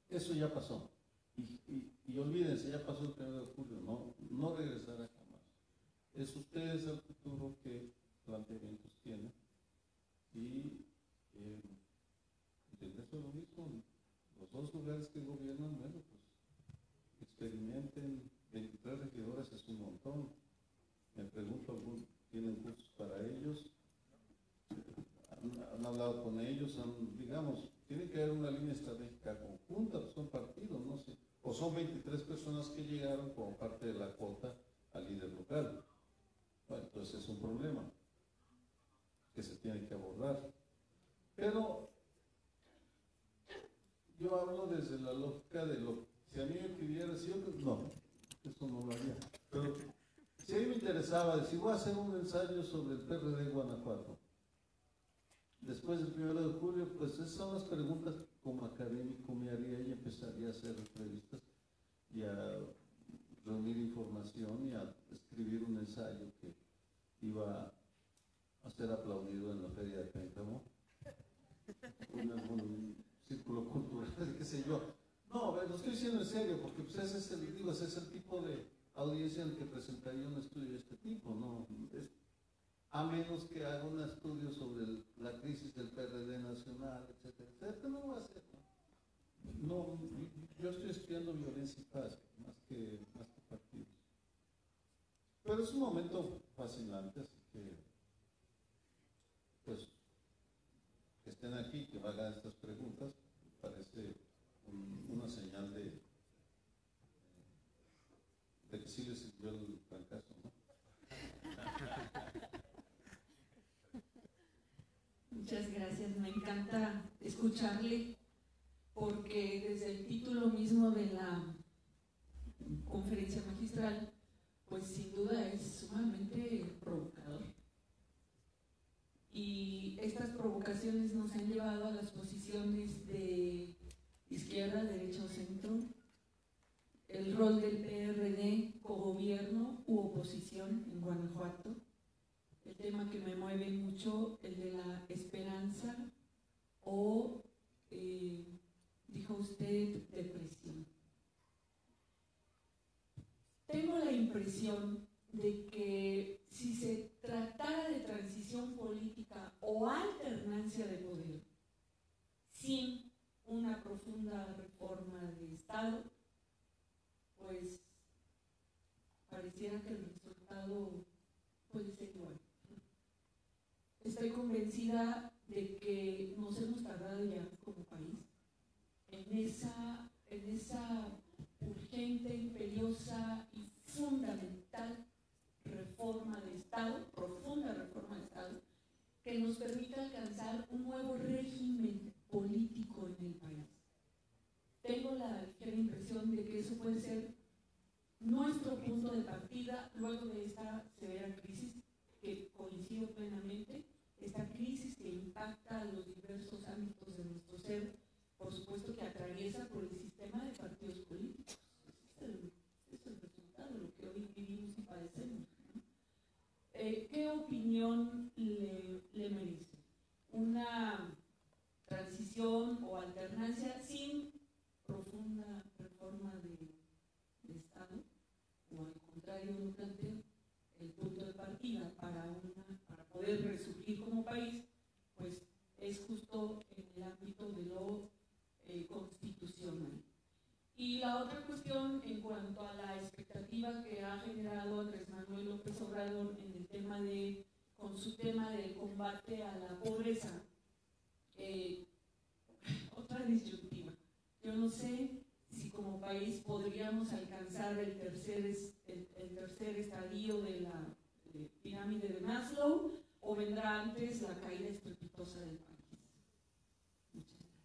Eso ya pasó. Y olvídense, ya pasó el 1 de julio, no regresará jamás. Es ustedes el futuro que planteamientos tienen. Y eso es lo mismo. Los dos lugares que gobiernan, bueno, pues experimenten. 23 regidores es un montón. Me pregunto, ¿tienen cursos para ellos? ¿Han hablado con ellos? Digamos, tiene que haber una línea estratégica conjunta, pues son partidos, no sé. O son 23 personas que llegaron como parte de la cuota al líder local. Bueno, entonces es un problema que se tiene que abordar. Pero yo hablo desde la lógica de si a mí me pidiera, si yo, no, eso no lo haría. Pero si a mí me interesaba decir, voy a hacer un ensayo sobre el PRD de Guanajuato, después del 1 de julio, pues esas son las preguntas que como académico me haría y empezaría a hacer entrevistas y a reunir información y a escribir un ensayo que iba a ser aplaudido en la Feria de Pénjamo, un círculo cultural, qué sé yo. No, lo estoy diciendo en serio, porque pues ese es el tipo de audiencia en el que presentaría un estudio de este tipo, ¿no? A menos que haga un estudio sobre la crisis del PRD nacional, etcétera, etcétera, no lo voy a hacer, ¿no? Yo estoy estudiando violencia y paz, más que partidos. Pero es un momento fascinante, así que, pues, que estén aquí, que hagan estas preguntas, me parece una señal de que sí les sirvió el fracaso, ¿no? Muchas gracias, me encanta escucharle porque desde el título mismo de la conferencia magistral, pues sin duda es sumamente provocador. Y estas provocaciones nos han llevado a las posiciones de izquierda, derecha o centro, el rol del PRD, cogobierno u oposición en Guanajuato, el tema que me mueve mucho, el de la esperanza o, dijo usted, depresión. Tengo la impresión de que si se tratara de transición política o alternancia de poder, sin una profunda reforma puede ser igual. Estoy convencida de que nos hemos tardado ya como país en esa urgente, imperiosa y fundamental reforma de Estado, profunda reforma de Estado, que nos permita alcanzar un nuevo régimen político en el país. Tengo la ligera impresión de que eso puede ser nuestro punto de partida luego de esta severa crisis, que coincido plenamente, esta crisis que impacta a los diversos ámbitos de nuestro ser, por supuesto que atraviesa por el sistema de partidos políticos. Es el resultado de lo que hoy vivimos y padecemos, ¿no? ¿Qué opinión le merece? ¿Una transición o alternancia sin profunda reforma de Estado? ¿O al contrario, no planteo el punto de partida para poder resurgir como país? Pues es justo en el ámbito de lo constitucional. Y la otra cuestión en cuanto a la expectativa que ha generado Andrés Manuel López Obrador en el tema con su tema del combate a la pobreza, otra disyuntiva. Yo no sé si como país podríamos alcanzar el tercer estadio de la pirámide de Maslow, o vendrá antes la caída estrepitosa del país. Muchas gracias.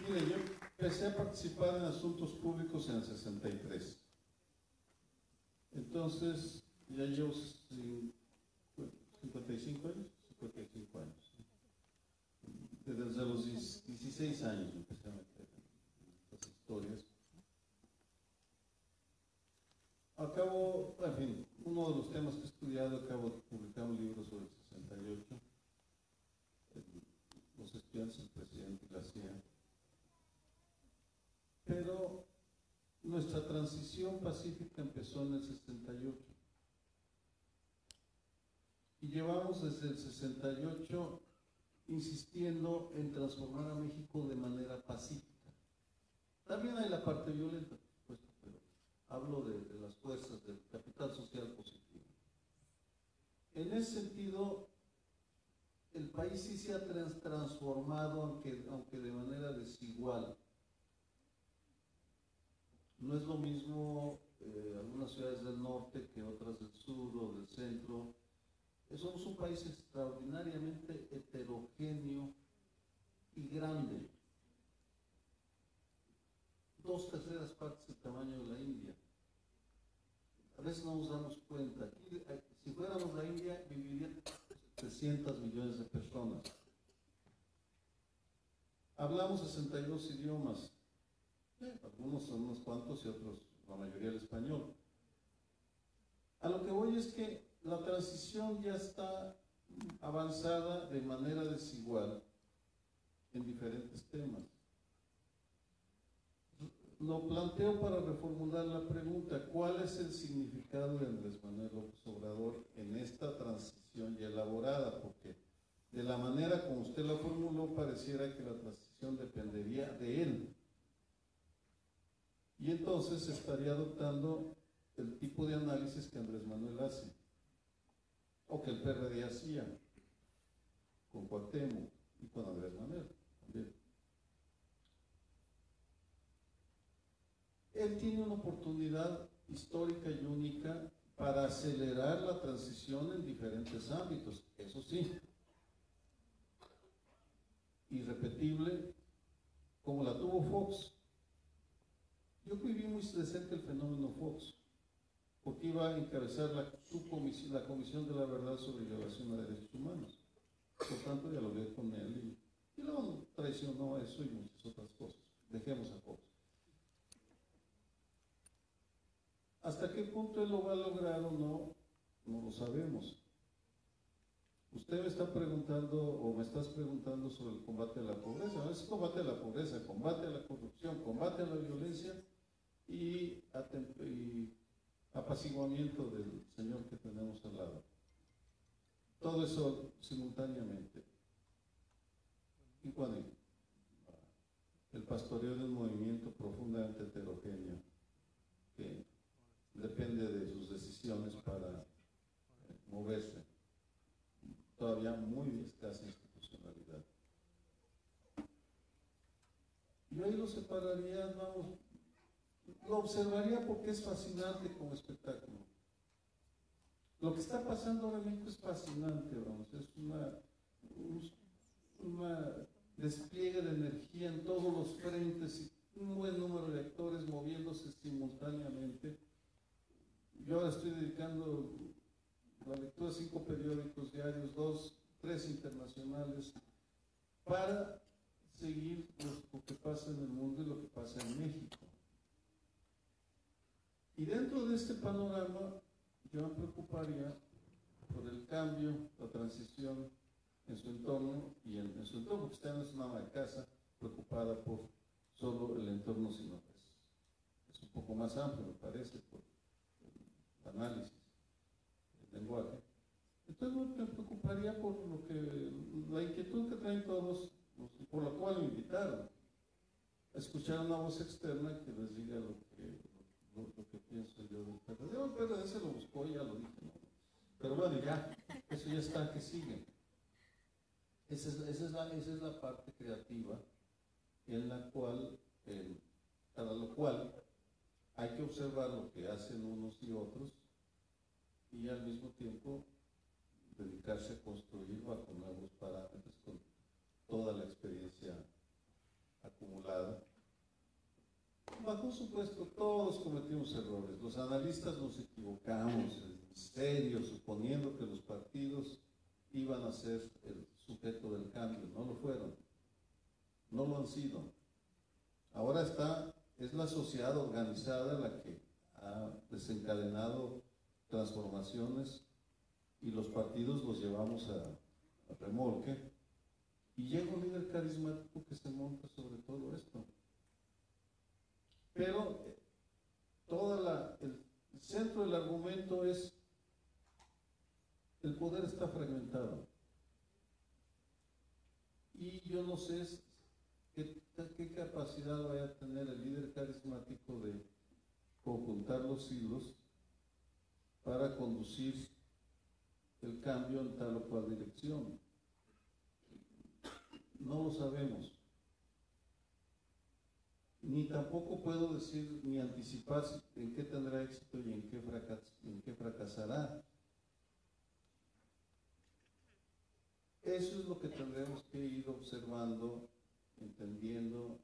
Mire, yo empecé a participar en asuntos públicos en el 63. Entonces, ya llevo 55 años. Desde los 16 años empecé a meter en estas historias. Acabo, en fin, uno de los temas que he estudiado, acabo de publicar un libro sobre el 68, los estudiantes del presidente y la CIA. Pero nuestra transición pacífica empezó en el 68. Y llevamos desde el 68 insistiendo en transformar a México de manera pacífica. También hay la parte violenta, por supuesto, pero hablo de las fuerzas del capital social positivo. En ese sentido, el país sí se ha transformado, aunque de manera desigual. No es lo mismo algunas ciudades del norte que otras del sur o del centro. Somos un país extraordinariamente heterogéneo y grande. 2/3 partes del tamaño de la India. A veces no nos damos cuenta. Aquí, si fuéramos la India, vivirían 300 millones de personas. Hablamos 62 idiomas. Algunos son unos cuantos y otros, la mayoría, el español. A lo que voy es que la transición ya está avanzada de manera desigual en diferentes temas. Lo planteo para reformular la pregunta: ¿cuál es el significado de Andrés Manuel López Obrador en esta transición ya elaborada? Porque de la manera como usted la formuló, pareciera que la transición dependería de él. Y entonces se estaría adoptando el tipo de análisis que Andrés Manuel hace, o que el PRD hacía con Cuauhtémoc y con Andrés Manuel también. Él tiene una oportunidad histórica y única para acelerar la transición en diferentes ámbitos, eso sí, irrepetible, como la tuvo Fox. Yo viví muy de cerca el fenómeno Fox, porque iba a encabezar la Comisión de la Verdad sobre Violación a Derechos Humanos. Por tanto, dialogué con él y luego traicionó eso y muchas otras cosas. Dejemos a Fox. ¿Hasta qué punto él lo va a lograr o no? No lo sabemos. Usted me está preguntando, o me estás preguntando sobre el combate a la pobreza. No es combate a la pobreza, combate a la corrupción, combate a la violencia y apaciguamiento del señor que tenemos al lado. Todo eso simultáneamente. Y bueno, el pastoreo de un movimiento profundamente heterogéneo que depende de sus decisiones para moverse. Todavía muy escasa institucionalidad. Yo ahí lo separaría, vamos, lo observaría porque es fascinante como espectáculo. Lo que está pasando ahora en México es fascinante, vamos, es una despliegue de energía en todos los frentes y un buen número de actores moviéndose simultáneamente. Yo ahora estoy dedicando la lectura de 5 periódicos diarios, 2, 3 internacionales, para seguir lo que pasa en el mundo y lo que pasa en México. Y dentro de este panorama, yo me preocuparía por el cambio, la transición en su entorno, y en su entorno, porque usted no es una ama de casa preocupada por solo el entorno, sino es un poco más amplio, me parece, por el análisis, el lenguaje. Entonces me preocuparía por la inquietud que traen todos, por la cual me invitaron a escuchar una voz externa que les diga lo que pienso yo del PRD. El PRD se lo buscó, ya lo dije, ¿no? Pero bueno, ya, eso ya está, que sigue. Esa es la parte creativa en la cual, para lo cual hay que observar lo que hacen unos y otros y al mismo tiempo dedicarse a construir bajo nuevos parámetros con toda la experiencia acumulada. Bajo supuesto, todos cometimos errores. Los analistas nos equivocamos, en serio, suponiendo que los partidos iban a ser el sujeto del cambio. No lo fueron, no lo han sido. Ahora es la sociedad organizada la que ha desencadenado transformaciones y los partidos los llevamos a remolque y llega un líder carismático que se monta sobre todo esto. Pero el centro del argumento es: el poder está fragmentado. Y yo no sé qué capacidad vaya a tener el líder carismático de conjuntar los hilos para conducir el cambio en tal o cual dirección. No lo sabemos. Ni tampoco puedo decir ni anticipar en qué tendrá éxito y en qué fracasará. Eso es lo que tendremos que ir observando, entendiendo,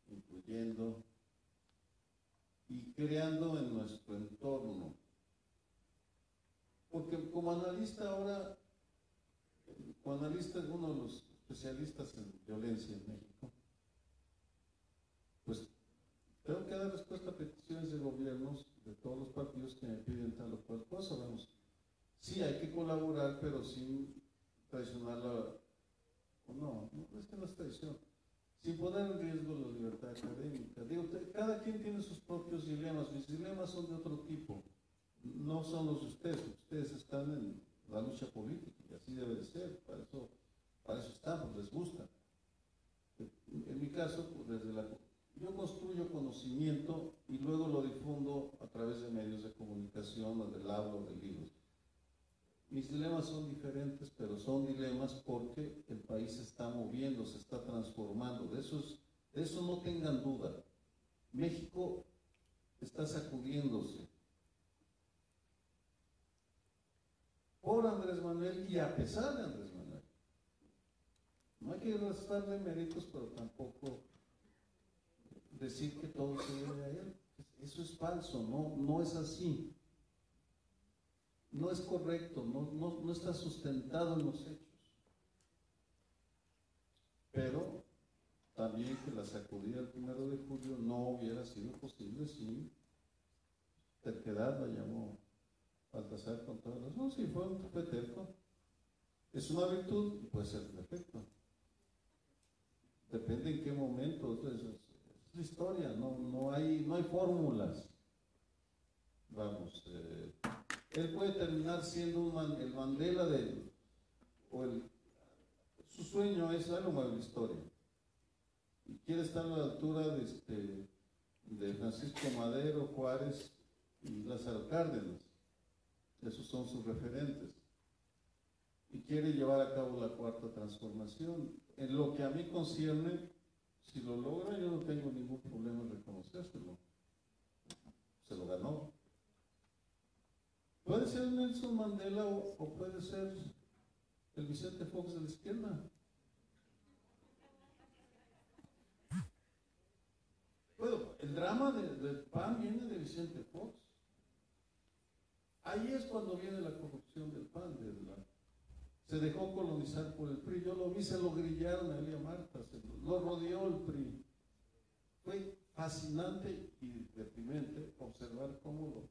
incluyendo y creando en nuestro entorno. Porque como analista ahora, uno de los especialistas en violencia en México, pues tengo que dar respuesta a peticiones de gobiernos de todos los partidos que me piden tal o cual cosa. Vamos, sí hay que colaborar, pero sin traicionar no es que no es traición, sin poner en riesgo la libertad académica. Digo, cada quien tiene sus propios dilemas. Mis dilemas son de otro tipo, no son los de ustedes. Ustedes están en la lucha política y así debe de ser, para eso estamos, les gusta. En mi caso, yo construyo conocimiento y luego lo difundo a través de medios de comunicación, o del habla o de libros. Mis dilemas son diferentes, pero son dilemas porque el país se está moviendo, se está transformando. De eso no tengan duda. México está sacudiéndose. Por Andrés Manuel y a pesar de Andrés Manuel. No hay que restarle méritos, pero tampoco decir que todo se debe a él. Eso es falso, no es así. No es correcto, no está sustentado en los hechos. Pero también que la sacudida el 1 de julio no hubiera sido posible sin terquedad, la llamó Baltasar con todas las... No, sí, fue terco. Es una virtud y puede ser un defecto. Depende en qué momento. Entonces, es la historia, no hay fórmulas. Vamos, él puede terminar siendo el Mandela su sueño es algo más de la historia. y quiere estar a la altura de Francisco Madero, Juárez y Lázaro Cárdenas. Esos son sus referentes. Y quiere llevar a cabo la cuarta transformación. En lo que a mí concierne, si lo logra, yo no tengo ningún problema en reconocérselo. Se lo ganó. Puede ser Nelson Mandela o puede ser el Vicente Fox de la izquierda. Bueno, el drama del PAN viene de Vicente Fox. Ahí es cuando viene la corrupción del PAN. Se dejó colonizar por el PRI. Yo lo vi, se lo grillaron a Elia Marta, lo rodeó el PRI. Fue fascinante y deprimente observar cómo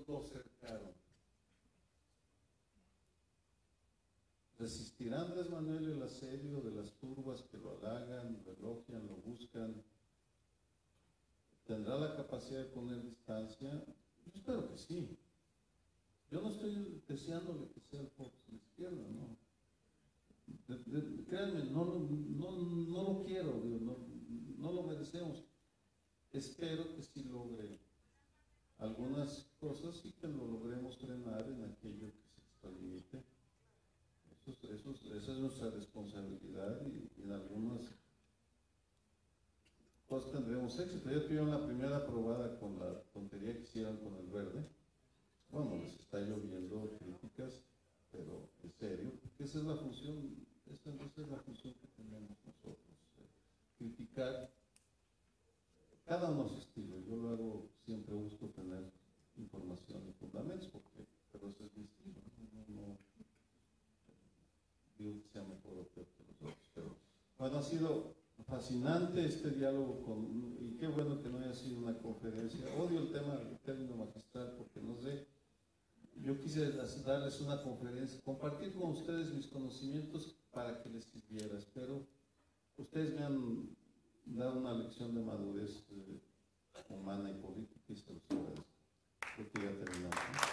lo cercaron. ¿Resistirá Andrés Manuel el asedio de las turbas que lo halagan, lo elogian, lo buscan? ¿Tendrá la capacidad de poner distancia? Yo espero que sí. Yo no estoy deseándole que sea el Fox de la izquierda, no. Créanme, no lo quiero, digo, no lo merecemos. Espero que sí logre algunas cosas y que lo logremos frenar en aquello que se extralimite. Esa es nuestra responsabilidad y en algunas cosas tendremos éxito. Ya tuvieron la primera aprobada con la tontería que hicieron con el verde. Bueno, les está lloviendo críticas, pero en serio, porque esa es la función, esa es la función que tenemos nosotros, criticar cada uno a su estilo. Yo lo hago, siempre busco tener información y fundamentos, pero ese es mi estilo, no digo que sea mejor o peor que los otros, pero bueno, ha sido fascinante este diálogo y qué bueno que no haya sido una conferencia. Odio el término magistral porque no sé. Yo quise darles una conferencia, compartir con ustedes mis conocimientos para que les sirviera. Espero ustedes me han dado una lección de madurez humana y política y se los agradezco. Creo que ya terminamos, ¿no?